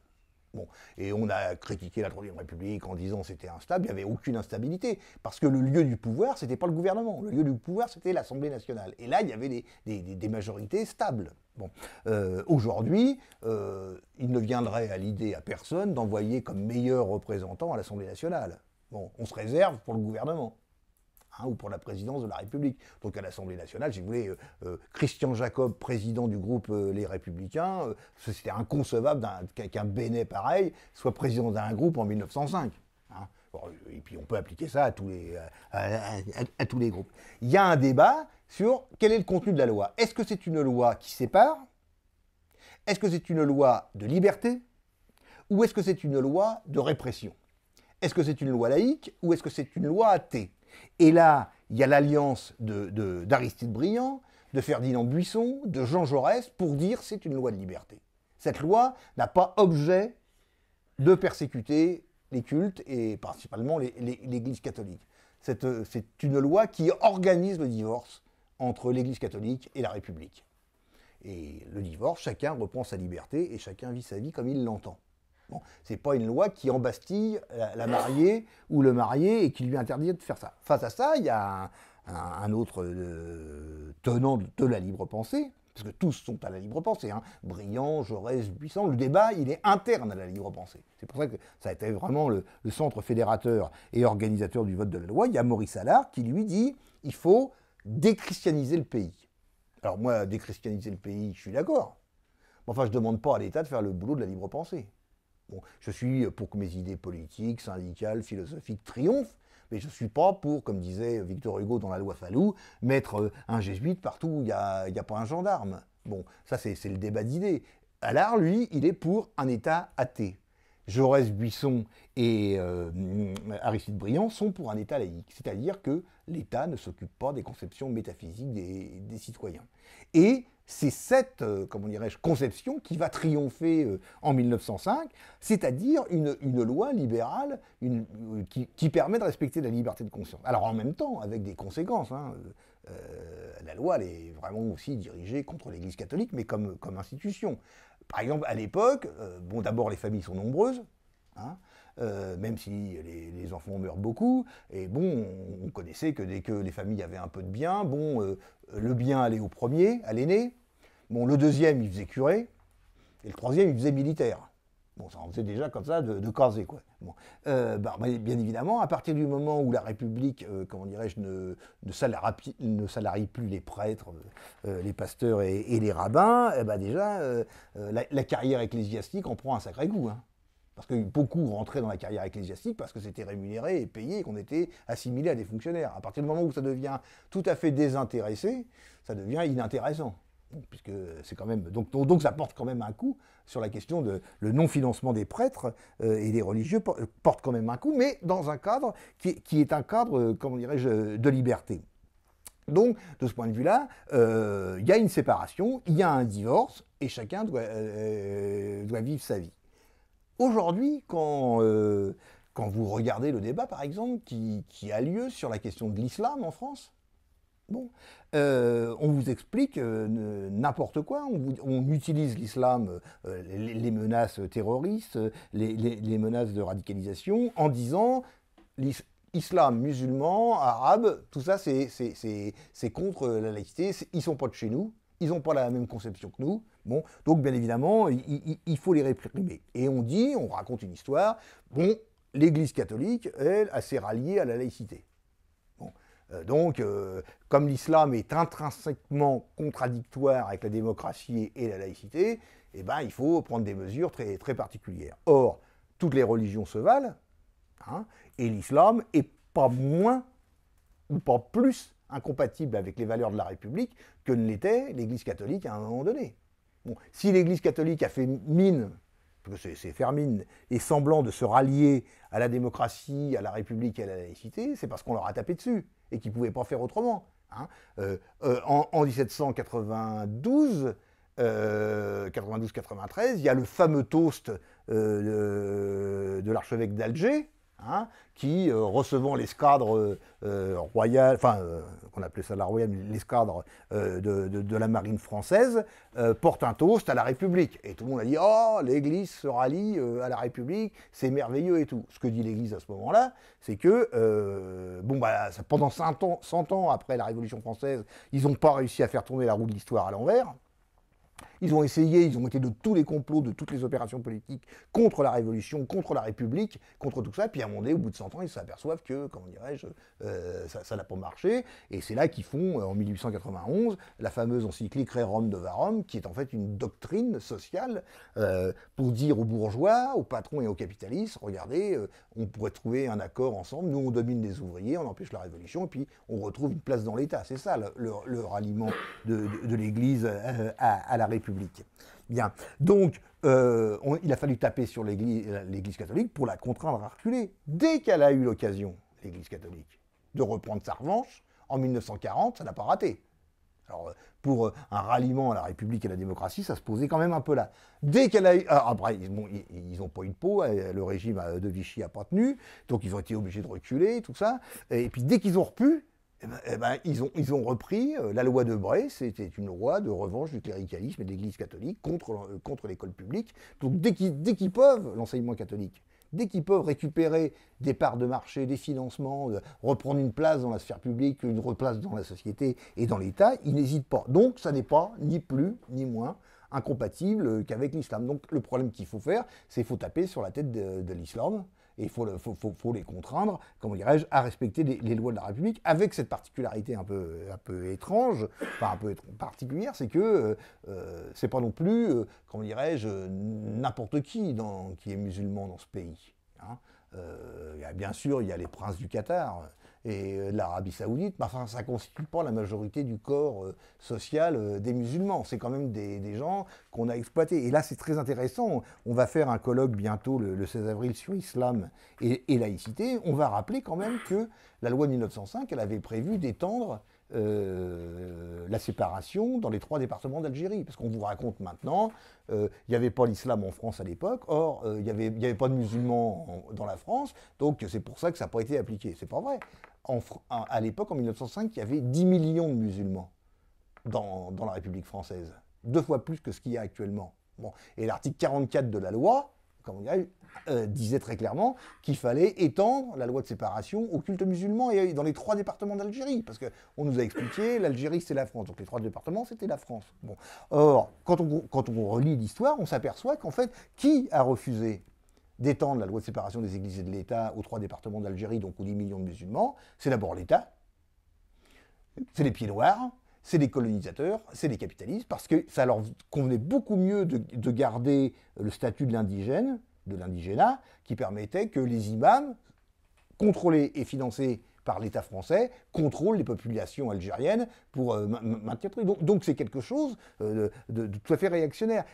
Bon. Et on a critiqué la Troisième République en disant que c'était instable, il n'y avait aucune instabilité, parce que le lieu du pouvoir, c'était pas le gouvernement, le lieu du pouvoir, c'était l'Assemblée nationale. Et là, il y avait des majorités stables. Bon. Aujourd'hui, il ne viendrait à l'idée à personne d'envoyer comme meilleur représentant à l'Assemblée nationale. Bon, on se réserve pour le gouvernement. Ou pour la présidence de la République. Donc à l'Assemblée nationale, si vous voulez, Christian Jacob, président du groupe Les Républicains, c'était inconcevable qu'un Bénet pareil soit président d'un groupe en 1905. Hein. Bon, et puis on peut appliquer ça à tous les groupes. Il y a un débat sur quel est le contenu de la loi. Est-ce que c'est une loi qui sépare? Est-ce que c'est une loi de liberté? Ou est-ce que c'est une loi de répression? Est-ce que c'est une loi laïque ou est-ce que c'est une loi athée? Et là, il y a l'alliance d'Aristide Briand, de Ferdinand Buisson, de Jean Jaurès pour dire c'est une loi de liberté. Cette loi n'a pas objet de persécuter les cultes et principalement l'Église catholique. C'est une loi qui organise le divorce entre l'Église catholique et la République. Et le divorce, chacun reprend sa liberté et chacun vit sa vie comme il l'entend. Bon, c'est pas une loi qui embastille la mariée ou le marié et qui lui interdit de faire ça. Face à ça, il y a un autre tenant de la libre pensée, parce que tous sont à la libre pensée, hein. Briand, Jaurès, Buisson, le débat, il est interne à la libre pensée. C'est pour ça que ça a été vraiment le centre fédérateur et organisateur du vote de la loi. Il y a Maurice Allard qui lui dit il faut déchristianiser le pays. Alors moi, déchristianiser le pays, je suis d'accord. Enfin, je ne demande pas à l'État de faire le boulot de la libre pensée. Bon, je suis pour que mes idées politiques, syndicales, philosophiques triomphent, mais je ne suis pas pour, comme disait Victor Hugo dans la loi Fallou, mettre un jésuite partout où il n'y a pas un gendarme. Bon, ça c'est le débat d'idées. Allard, lui, il est pour un État athée. Jaurès, Buisson et Aristide Briand sont pour un État laïque, c'est-à-dire que l'État ne s'occupe pas des conceptions métaphysiques des citoyens. Et c'est cette, comment dirais-je, conception qui va triompher en 1905, c'est-à-dire une loi libérale qui permet de respecter la liberté de conscience. Alors en même temps, avec des conséquences. Hein, la loi, elle est vraiment aussi dirigée contre l'Église catholique, mais comme institution. Par exemple, à l'époque, bon, d'abord les familles sont nombreuses, hein, même si les enfants meurent beaucoup, et bon, on connaissait que dès que les familles avaient un peu de bien, bon, le bien allait au premier, à l'aîné, bon, le deuxième, il faisait curé, et le troisième, il faisait militaire. Bon, ça en faisait déjà comme ça de caser, quoi. Bon. Bien évidemment, à partir du moment où la République, comment dirais-je, ne salarie plus les prêtres, les pasteurs et les rabbins, déjà, la carrière ecclésiastique en prend un sacré coup. Hein. Parce que beaucoup rentraient dans la carrière ecclésiastique parce que c'était rémunéré et payé et qu'on était assimilé à des fonctionnaires. À partir du moment où ça devient tout à fait désintéressé, ça devient inintéressant. Puisque c'est quand même donc ça porte quand même un coup sur la question de le non-financement des prêtres et des religieux porte quand même un coup, mais dans un cadre qui est un cadre, comment dirais-je, de liberté. Donc, de ce point de vue-là, il y a une séparation, il y a un divorce, et chacun doit vivre sa vie. Aujourd'hui, quand vous regardez le débat, par exemple, qui a lieu sur la question de l'islam en France, bon, on vous explique n'importe quoi, on utilise l'islam, les menaces terroristes, les menaces de radicalisation, en disant islam, musulman, arabe, tout ça c'est contre la laïcité, ils sont pas de chez nous, ils n'ont pas la même conception que nous, bon, donc bien évidemment, il faut les réprimer. Et on raconte une histoire, bon, l'Église catholique, elle s'est ralliée à la laïcité. Donc, comme l'islam est intrinsèquement contradictoire avec la démocratie et la laïcité, eh ben, il faut prendre des mesures très, très particulières. Or, toutes les religions se valent, hein, et l'islam est pas moins ou pas plus incompatible avec les valeurs de la République que ne l'était l'Église catholique à un moment donné. Bon, si l'Église catholique a fait mine, parce que c'est faire mine, et semblant de se rallier à la démocratie, à la République et à la laïcité, c'est parce qu'on leur a tapé dessus et qu'ils ne pouvaient pas faire autrement. Hein. En 1792, 92-93, il y a le fameux toast de l'archevêque d'Alger, hein, qui, recevant l'escadre royale, enfin, qu'on appelait ça la royale, mais l'escadre de la marine française, porte un toast à la République. Et tout le monde a dit « Oh, l'Église se rallie à la République, c'est merveilleux et tout ». Ce que dit l'Église à ce moment-là, c'est que, pendant 100 ans après la Révolution française, ils n'ont pas réussi à faire tourner la roue de l'histoire à l'envers. Ils ont essayé, ils ont été de tous les complots, de toutes les opérations politiques contre la Révolution, contre la République, contre tout ça. Puis à un moment donné, au bout de 100 ans, ils s'aperçoivent que, comment dirais-je, ça n'a pas marché. Et c'est là qu'ils font, en 1891, la fameuse encyclique Rerum Novarum, qui est en fait une doctrine sociale pour dire aux bourgeois, aux patrons et aux capitalistes, regardez, on pourrait trouver un accord ensemble, nous on domine les ouvriers, on empêche la Révolution, et puis on retrouve une place dans l'État. C'est ça le ralliement de l'Église à la République. Bien, donc il a fallu taper sur l'Église catholique pour la contraindre à reculer. Dès qu'elle a eu l'occasion, l'Église catholique, de reprendre sa revanche, en 1940, ça n'a pas raté. Alors, pour un ralliement à la République et à la démocratie, ça se posait quand même un peu là. Dès qu'elle a eu... après, ils n'ont pas eu de peau, le régime de Vichy n'a pas tenu, donc ils ont été obligés de reculer, tout ça. Et puis dès qu'ils ont repu, ils ont repris la loi de Bray, c'était une loi de revanche du cléricalisme et de l'Église catholique contre l'école publique. Donc dès qu'ils peuvent, l'enseignement catholique, dès qu'ils peuvent récupérer des parts de marché, des financements, reprendre une place dans la sphère publique, une place dans la société et dans l'État, ils n'hésitent pas. Donc ça n'est pas ni plus ni moins incompatible qu'avec l'islam. Donc le problème qu'il faut faire, c'est qu'il faut taper sur la tête de l'islam. Et il faut les contraindre, comment dirais-je, à respecter les lois de la République, avec cette particularité un peu étrange, enfin un peu particulière, c'est que c'est pas non plus, comment dirais-je, n'importe qui qui est musulman dans ce pays. Hein. Bien sûr, il y a les princes du Qatar et l'Arabie Saoudite, mais enfin, ça ne constitue pas la majorité du corps social des musulmans. C'est quand même des gens qu'on a exploités. Et là, c'est très intéressant. On va faire un colloque bientôt, le 16 avril, sur islam et laïcité. On va rappeler quand même que la loi de 1905, elle avait prévu d'étendre la séparation dans les 3 départements d'Algérie. Parce qu'on vous raconte maintenant, il n'y avait pas l'islam en France à l'époque, or il n'y avait pas de musulmans dans la France, donc c'est pour ça que ça n'a pas été appliqué. C'est pas vrai. À l'époque, en 1905, il y avait 10 millions de musulmans dans la République française. 2 fois plus que ce qu'il y a actuellement. Bon. Et l'article 44 de la loi, comme on dirait, disait très clairement qu'il fallait étendre la loi de séparation au culte musulman et dans les 3 départements d'Algérie. Parce qu'on nous a expliqué, l'Algérie c'est la France, donc les 3 départements c'était la France. Bon. Or, quand on relit l'histoire, on s'aperçoit qu'en fait, qui a refusé d'étendre la loi de séparation des églises et de l'État aux 3 départements d'Algérie, donc aux 10 millions de musulmans? C'est d'abord l'État, c'est les pieds noirs, c'est les colonisateurs, c'est les capitalistes, parce que ça leur convenait beaucoup mieux de garder le statut de l'indigénat, qui permettait que les imams, contrôlés et financés par l'État français, contrôlent les populations algériennes pour maintenir le truc. Donc c'est quelque chose de tout à fait réactionnaire.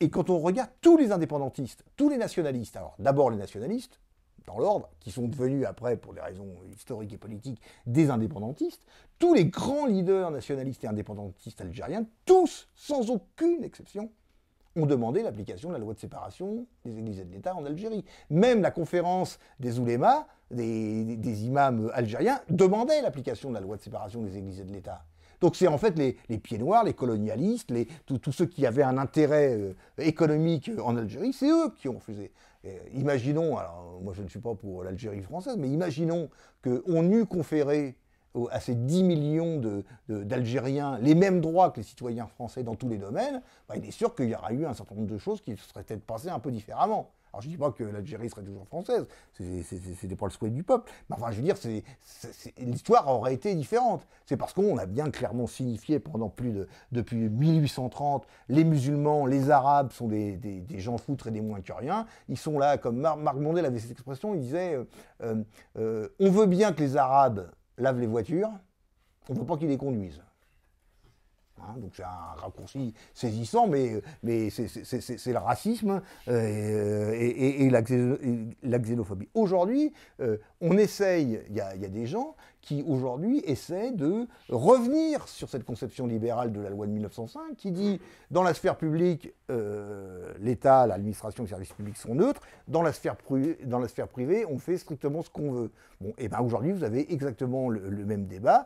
Et quand on regarde tous les indépendantistes, tous les nationalistes, alors d'abord les nationalistes, dans l'ordre, qui sont devenus après, pour des raisons historiques et politiques, des indépendantistes, tous les grands leaders nationalistes et indépendantistes algériens, tous, sans aucune exception, ont demandé l'application de la loi de séparation des églises et de l'État en Algérie. Même la conférence des oulémas, des imams algériens, demandait l'application de la loi de séparation des églises et de l'État. Donc c'est en fait les pieds noirs, les colonialistes, tous ceux qui avaient un intérêt économique en Algérie, c'est eux qui ont refusé. Imaginons, alors moi je ne suis pas pour l'Algérie française, mais imaginons qu'on eût conféré à ces 10 millions d'Algériens les mêmes droits que les citoyens français dans tous les domaines, il est sûr qu'il y aura eu un certain nombre de choses qui seraient peut-être passées un peu différemment. Alors je ne dis pas que l'Algérie serait toujours française, c'était pas le souhait du peuple, mais enfin je veux dire, l'histoire aurait été différente. C'est parce qu'on a bien clairement signifié depuis 1830, les musulmans, les arabes sont des gens foutres et des moins que rien. Ils sont là, comme Marc Mondel avait cette expression, il disait on veut bien que les arabes lavent les voitures, on ne veut pas qu'ils les conduisent. Hein, donc c'est un raccourci saisissant, mais c'est le racisme et la xénophobie. Aujourd'hui, on essaye, il y a des gens qui aujourd'hui essaient de revenir sur cette conception libérale de la loi de 1905 qui dit dans la sphère publique, l'État, l'administration, les services publics sont neutres, dans la sphère privée, on fait strictement ce qu'on veut. Bon, et bien aujourd'hui, vous avez exactement le même débat.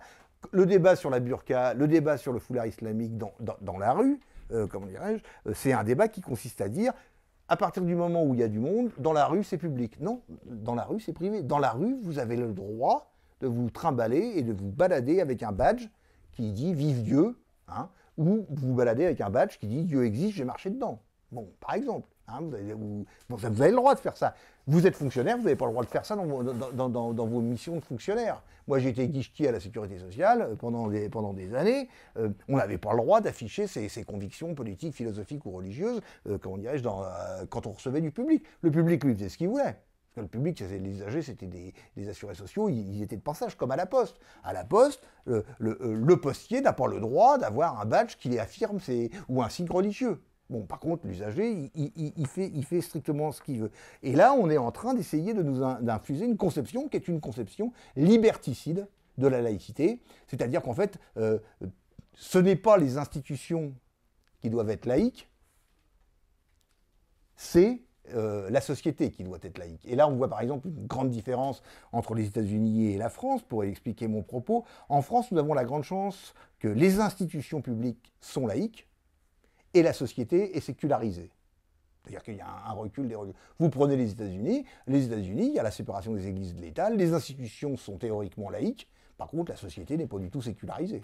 Le débat sur la burqa, le débat sur le foulard islamique dans la rue, comment dirais-je, c'est un débat qui consiste à dire, à partir du moment où il y a du monde, dans la rue c'est public. Non, dans la rue c'est privé. Dans la rue, vous avez le droit de vous trimballer et de vous balader avec un badge qui dit « Vive Dieu hein, », ou vous vous baladez avec un badge qui dit « Dieu existe, j'ai marché dedans ». Bon, par exemple. Hein, vous avez le droit de faire ça. Vous êtes fonctionnaire, vous n'avez pas le droit de faire ça dans vos missions de fonctionnaire. Moi, j'ai été guichetier à la Sécurité sociale pendant des années. On n'avait pas le droit d'afficher ses convictions politiques, philosophiques ou religieuses, comment dirais-je, quand on recevait du public. Le public, lui, faisait ce qu'il voulait. Parce que le public, les usagers, c'était des assurés sociaux, ils étaient de passage, comme à la Poste. À la Poste, le postier n'a pas le droit d'avoir un badge qui les affirme, ou un signe religieux. Bon, par contre, l'usager, il fait strictement ce qu'il veut. Et là, on est en train d'essayer d'infuser une conception qui est une conception liberticide de la laïcité. C'est-à-dire qu'en fait, ce n'est pas les institutions qui doivent être laïques, c'est la société qui doit être laïque. Et là, on voit par exemple une grande différence entre les États-Unis et la France, pour expliquer mon propos. En France, nous avons la grande chance que les institutions publiques sont laïques, et la société est sécularisée. C'est-à-dire qu'il y a un recul des religions. Vous prenez les États-Unis, il y a la séparation des églises de l'État, les institutions sont théoriquement laïques, par contre la société n'est pas du tout sécularisée.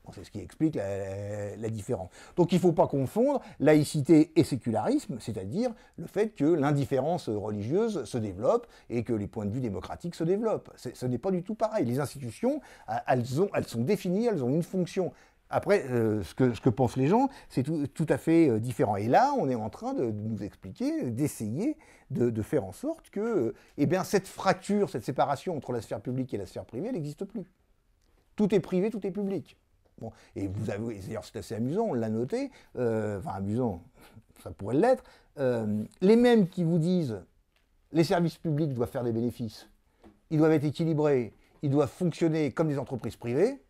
Bon, c'est ce qui explique la différence. Donc il ne faut pas confondre laïcité et sécularisme, c'est-à-dire le fait que l'indifférence religieuse se développe et que les points de vue démocratiques se développent. Ce n'est pas du tout pareil. Les institutions, elles sont définies, elles ont une fonction. Après, ce que pensent les gens, c'est tout à fait différent. Et là, on est en train de nous expliquer, d'essayer de faire en sorte que eh bien, cette fracture, cette séparation entre la sphère publique et la sphère privée, elle n'existe plus. Tout est privé, tout est public. Bon, et vous avez, d'ailleurs c'est assez amusant, on l'a noté, enfin amusant, ça pourrait l'être, les mêmes qui vous disent les services publics doivent faire des bénéfices, ils doivent être équilibrés, ils doivent fonctionner comme des entreprises privées,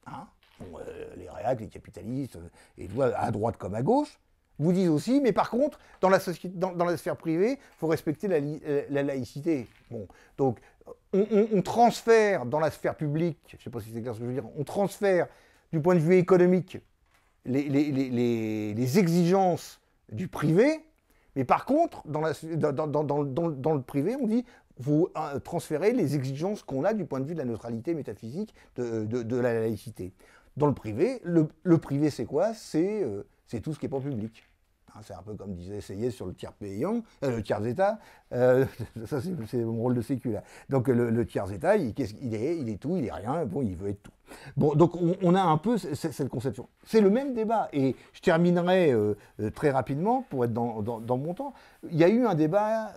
hein, bon, les réacs, les capitalistes, et à droite comme à gauche, vous disent aussi, mais par contre, dans la sphère privée, il faut respecter la laïcité. Bon, donc, on transfère dans la sphère publique, je ne sais pas si c'est clair ce que je veux dire, on transfère du point de vue économique les exigences du privé, mais par contre, dans le privé, on dit vous transférez les exigences qu'on a du point de vue de la neutralité métaphysique de la laïcité. Dans le privé, le privé c'est quoi? C'est tout ce qui n'est pas public. Hein, c'est un peu comme disait Sayez sur le tiers payant, le tiers état. Ça c'est mon rôle de sécu là. Donc le tiers état, il est tout, il est rien. Bon, il veut être tout. Bon, donc on a un peu cette conception. C'est le même débat. Et je terminerai très rapidement pour être dans mon temps. Il y a eu un débat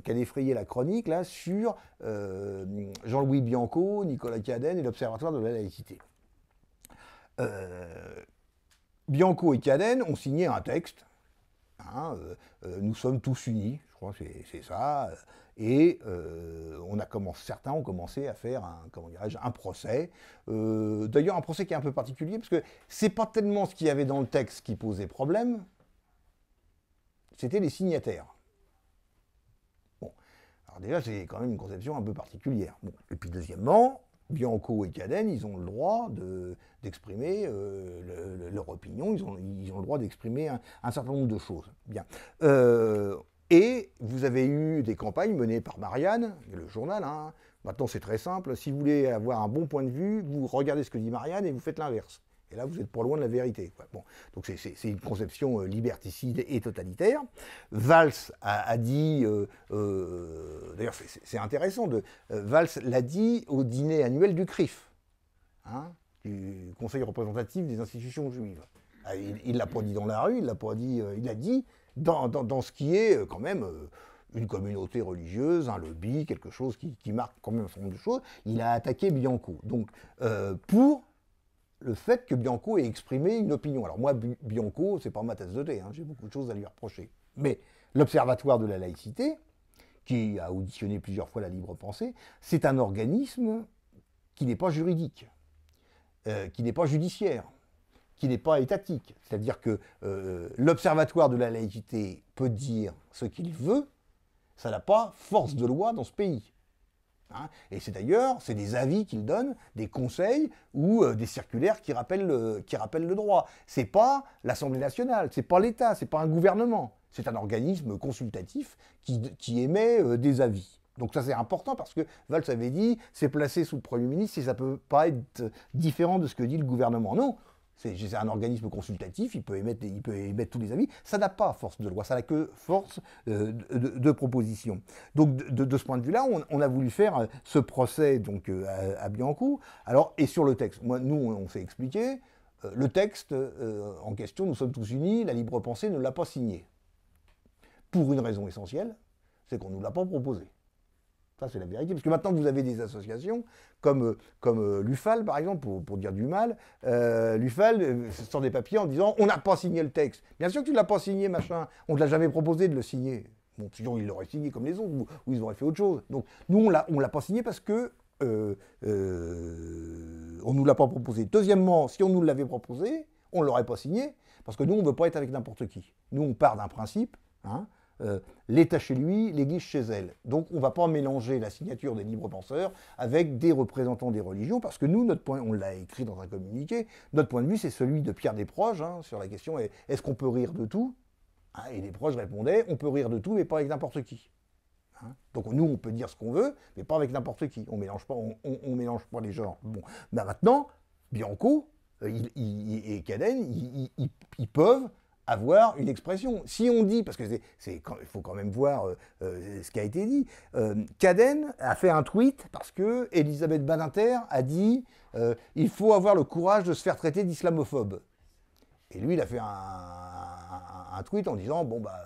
qui a défrayé la chronique là sur Jean-Louis Bianco, Nicolas Cadenne et l'Observatoire de la laïcité. Bianco et Cadenne ont signé un texte. Hein, nous sommes tous unis, je crois que c'est ça, et certains ont commencé à faire un procès. D'ailleurs, un procès qui est un peu particulier, parce que c'est pas tellement ce qu'il y avait dans le texte qui posait problème, c'était les signataires. Bon, alors déjà, c'est quand même une conception un peu particulière. Bon. Et puis deuxièmement, Bianco et Cadenne, ils ont le droit d'exprimer leur opinion, ils ont le droit d'exprimer un certain nombre de choses. Bien. Et vous avez eu des campagnes menées par Marianne, le journal. Hein. Maintenant, c'est très simple. Si vous voulez avoir un bon point de vue, vous regardez ce que dit Marianne et vous faites l'inverse. Et là, vous êtes pas loin de la vérité. Quoi. Bon, donc c'est une conception liberticide et totalitaire. Valls a dit, d'ailleurs c'est intéressant, Valls l'a dit au dîner annuel du CRIF, hein, du Conseil représentatif des institutions juives. Il ne l'a pas dit dans la rue, il l'a dit dans ce qui est quand même une communauté religieuse, un lobby, quelque chose qui marque quand même un certain nombre de choses. Il a attaqué Bianco. Donc pour le fait que Bianco ait exprimé une opinion. Alors moi, Bianco, c'est pas ma tasse de thé, hein, j'ai beaucoup de choses à lui reprocher. Mais l'Observatoire de la laïcité, qui a auditionné plusieurs fois la libre pensée, c'est un organisme qui n'est pas juridique, qui n'est pas judiciaire, qui n'est pas étatique. C'est-à-dire que l'Observatoire de la laïcité peut dire ce qu'il veut, ça n'a pas force de loi dans ce pays. Hein, et c'est d'ailleurs, c'est des avis qu'il donne, des conseils ou des circulaires qui rappellent le droit. C'est pas l'Assemblée nationale, c'est pas l'État, c'est pas un gouvernement. C'est un organisme consultatif qui émet des avis. Donc ça c'est important parce que Valls avait dit, c'est placé sous le Premier ministre et ça peut pas être différent de ce que dit le gouvernement. Non, c'est un organisme consultatif, il peut émettre tous les avis. Ça n'a pas force de loi, ça n'a que force de proposition. Donc de ce point de vue-là, on a voulu faire ce procès donc, à Bianco. Alors, et sur le texte, nous on s'est expliqué, le texte en question, nous sommes tous unis, la libre pensée ne l'a pas signé. Pour une raison essentielle, c'est qu'on ne nous l'a pas proposé. Ça, c'est la vérité. Parce que maintenant, vous avez des associations comme l'UFAL, par exemple, pour dire du mal. L'UFAL sort des papiers en disant « on n'a pas signé le texte ». Bien sûr que tu ne l'as pas signé, machin. On ne te l'a jamais proposé de le signer. Bon, sinon, ils l'auraient signé comme les autres, ou ils auraient fait autre chose. Donc, nous, on ne l'a pas signé parce que on ne nous l'a pas proposé. Deuxièmement, si on nous l'avait proposé, on ne l'aurait pas signé, parce que nous, on ne veut pas être avec n'importe qui. Nous, on part d'un principe, hein, l'État chez lui, l'Église chez elle. Donc on ne va pas mélanger la signature des libres penseurs avec des représentants des religions, parce que nous, notre point, on l'a écrit dans un communiqué, notre point de vue c'est celui de Pierre Desproges, hein, sur la question est-ce qu'on peut rire de tout, hein, et Desproges répondait on peut rire de tout mais pas avec n'importe qui. Hein. Donc nous on peut dire ce qu'on veut, mais pas avec n'importe qui. On mélange pas les genres. Bon, ben maintenant, Bianco et Cadenne, ils peuvent avoir une expression. Si on dit, parce que il faut quand même voir ce qui a été dit, Cadenne a fait un tweet parce que Elisabeth Badinter a dit il faut avoir le courage de se faire traiter d'islamophobe. Et lui, il a fait un tweet en disant bon bah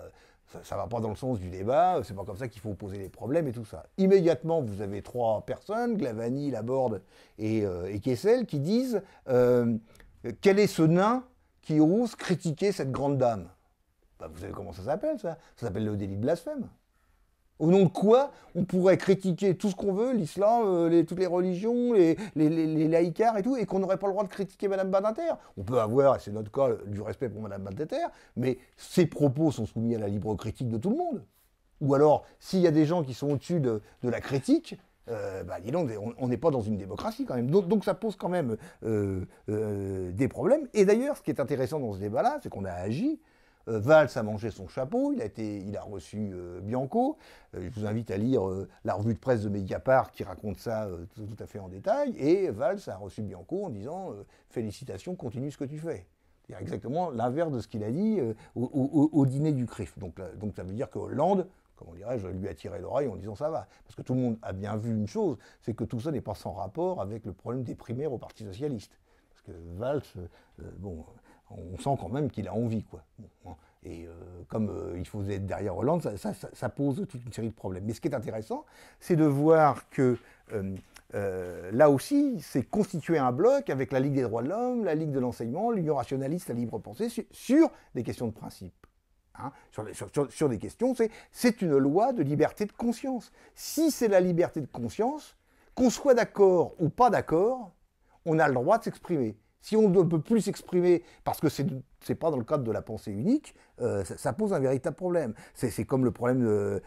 ça va pas dans le sens du débat, c'est pas comme ça qu'il faut poser les problèmes et tout ça. Immédiatement, vous avez trois personnes, Glavany, Laborde et Kessel, qui disent quel est ce nain qui ose critiquer cette grande dame. Ben, vous savez comment ça s'appelle, ça? Ça s'appelle le délit de blasphème. Au nom de quoi on pourrait critiquer tout ce qu'on veut, l'islam, toutes les religions, les laïcards et tout, et qu'on n'aurait pas le droit de critiquer Madame Badinter. On peut avoir, et c'est notre cas, du respect pour Madame Badinter, mais ses propos sont soumis à la libre critique de tout le monde. Ou alors, s'il y a des gens qui sont au-dessus de la critique, bah, dis donc, on n'est pas dans une démocratie quand même. Donc ça pose quand même des problèmes. Et d'ailleurs, ce qui est intéressant dans ce débat-là, c'est qu'on a agi. Valls a mangé son chapeau, il a reçu Bianco. Je vous invite à lire la revue de presse de Mediapart qui raconte ça tout à fait en détail. Et Valls a reçu Bianco en disant félicitations, continue ce que tu fais. C'est-à-dire exactement l'inverse de ce qu'il a dit au dîner du CRIF. Donc ça veut dire que Hollande, comment dirais-je, lui a tiré l'oreille en disant ça va. Parce que tout le monde a bien vu une chose, c'est que tout ça n'est pas sans rapport avec le problème des primaires au Parti Socialiste. Parce que Valls, bon, on sent quand même qu'il a envie, quoi. Bon, et comme il faut être derrière Hollande, ça pose toute une série de problèmes. Mais ce qui est intéressant, c'est de voir que là aussi, c'est constituer un bloc avec la Ligue des droits de l'homme, la Ligue de l'enseignement, l'Union rationaliste, la libre pensée, sur des questions de principe. Hein, sur des questions, c'est une loi de liberté de conscience. Si c'est la liberté de conscience, qu'on soit d'accord ou pas d'accord, on a le droit de s'exprimer. Si on ne peut plus s'exprimer parce que c'est pas dans le cadre de la pensée unique, ça pose un véritable problème. C'est comme le problème de...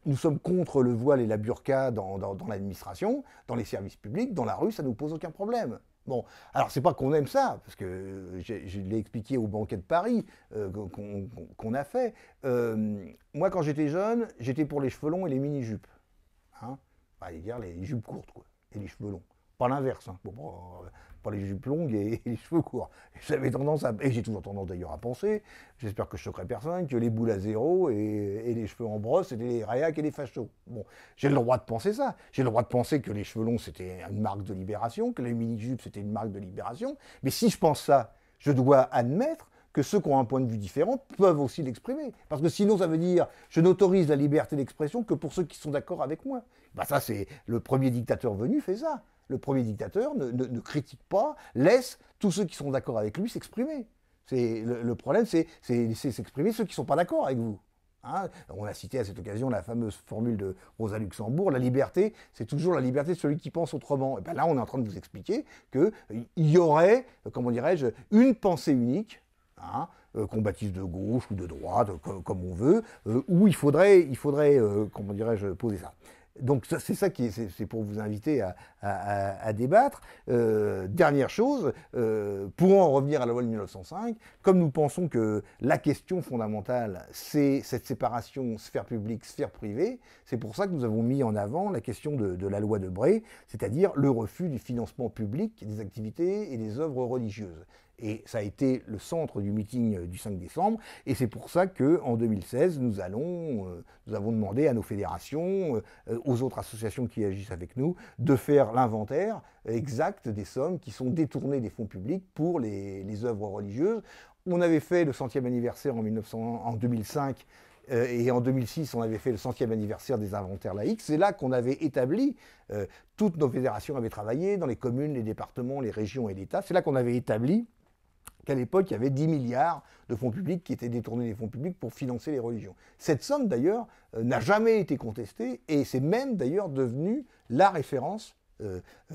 nous sommes contre le voile et la burqa dans l'administration, dans les services publics, dans la rue, ça ne nous pose aucun problème. Bon, alors c'est pas qu'on aime ça, parce que je l'ai expliqué au banquet de Paris qu'on a fait. Moi, quand j'étais jeune, j'étais pour les cheveux longs et les mini-jupes. Hein, dire les jupes courtes, quoi, et les cheveux longs. Pas l'inverse, hein. Bon, pas les jupes longues et les cheveux courts. J'avais tendance à, et j'ai toujours tendance d'ailleurs à penser, j'espère que je choquerai personne, que les boules à zéro et les cheveux en brosse, c'était les réacs et les fachos. Bon, j'ai le droit de penser ça. J'ai le droit de penser que les cheveux longs, c'était une marque de libération, que les mini-jupes, c'était une marque de libération. Mais si je pense ça, je dois admettre que ceux qui ont un point de vue différent peuvent aussi l'exprimer. Parce que sinon, ça veut dire, je n'autorise la liberté d'expression que pour ceux qui sont d'accord avec moi. Bah ça, c'est le premier dictateur venu fait ça. le premier dictateur ne critique pas, laisse tous ceux qui sont d'accord avec lui s'exprimer. Le problème, c'est laisser s'exprimer ceux qui ne sont pas d'accord avec vous. Hein, on a cité à cette occasion la fameuse formule de Rosa Luxembourg, la liberté, c'est toujours la liberté de celui qui pense autrement. Et bien là, on est en train de vous expliquer qu'il y aurait, comment dirais-je, une pensée unique, hein, qu'on baptise de gauche ou de droite, comme on veut, où il faudrait comment dirais-je, poser ça. Donc c'est ça qui c'est pour vous inviter à débattre. Dernière chose, pour en revenir à la loi de 1905, comme nous pensons que la question fondamentale, c'est cette séparation sphère publique, sphère privée, c'est pour ça que nous avons mis en avant la question de la loi de Bray, c'est-à-dire le refus du financement public des activités et des œuvres religieuses. Et ça a été le centre du meeting du 5 décembre, et c'est pour ça qu'en 2016, nous avons demandé à nos fédérations, aux autres associations qui agissent avec nous, de faire l'inventaire exact des sommes qui sont détournées des fonds publics pour les œuvres religieuses. On avait fait le 100e anniversaire en 2005, et en 2006, on avait fait le 100e anniversaire des inventaires laïcs. C'est là qu'on avait établi, toutes nos fédérations avaient travaillé, dans les communes, les départements, les régions et l'État, c'est là qu'on avait établi qu'à l'époque, il y avait 10 milliards de fonds publics qui étaient détournés des fonds publics pour financer les religions. Cette somme, d'ailleurs, n'a jamais été contestée, et c'est même, d'ailleurs, devenu la référence,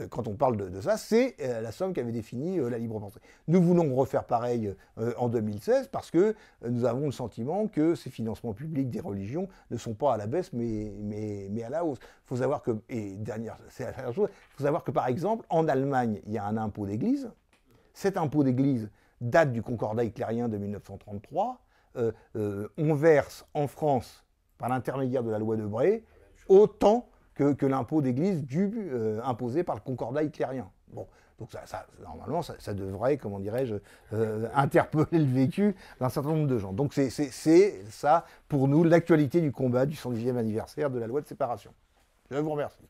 quand on parle de ça, c'est la somme qu'avait définie la libre pensée. Nous voulons refaire pareil en 2016, parce que nous avons le sentiment que ces financements publics des religions ne sont pas à la baisse, mais à la hausse. Il faut savoir que, et dernière chose, il faut savoir que, par exemple, en Allemagne, il y a un impôt d'église. Cet impôt d'église date du Concordat hitlérien de 1933. On verse en France, par l'intermédiaire de la loi de Bray, autant que l'impôt d'église dû imposé par le Concordat hitlérien. Bon, donc normalement, ça devrait, comment dirais-je, interpeller le vécu d'un certain nombre de gens. Donc c'est ça, pour nous, l'actualité du combat du 110e anniversaire de la loi de séparation. Je vous remercie.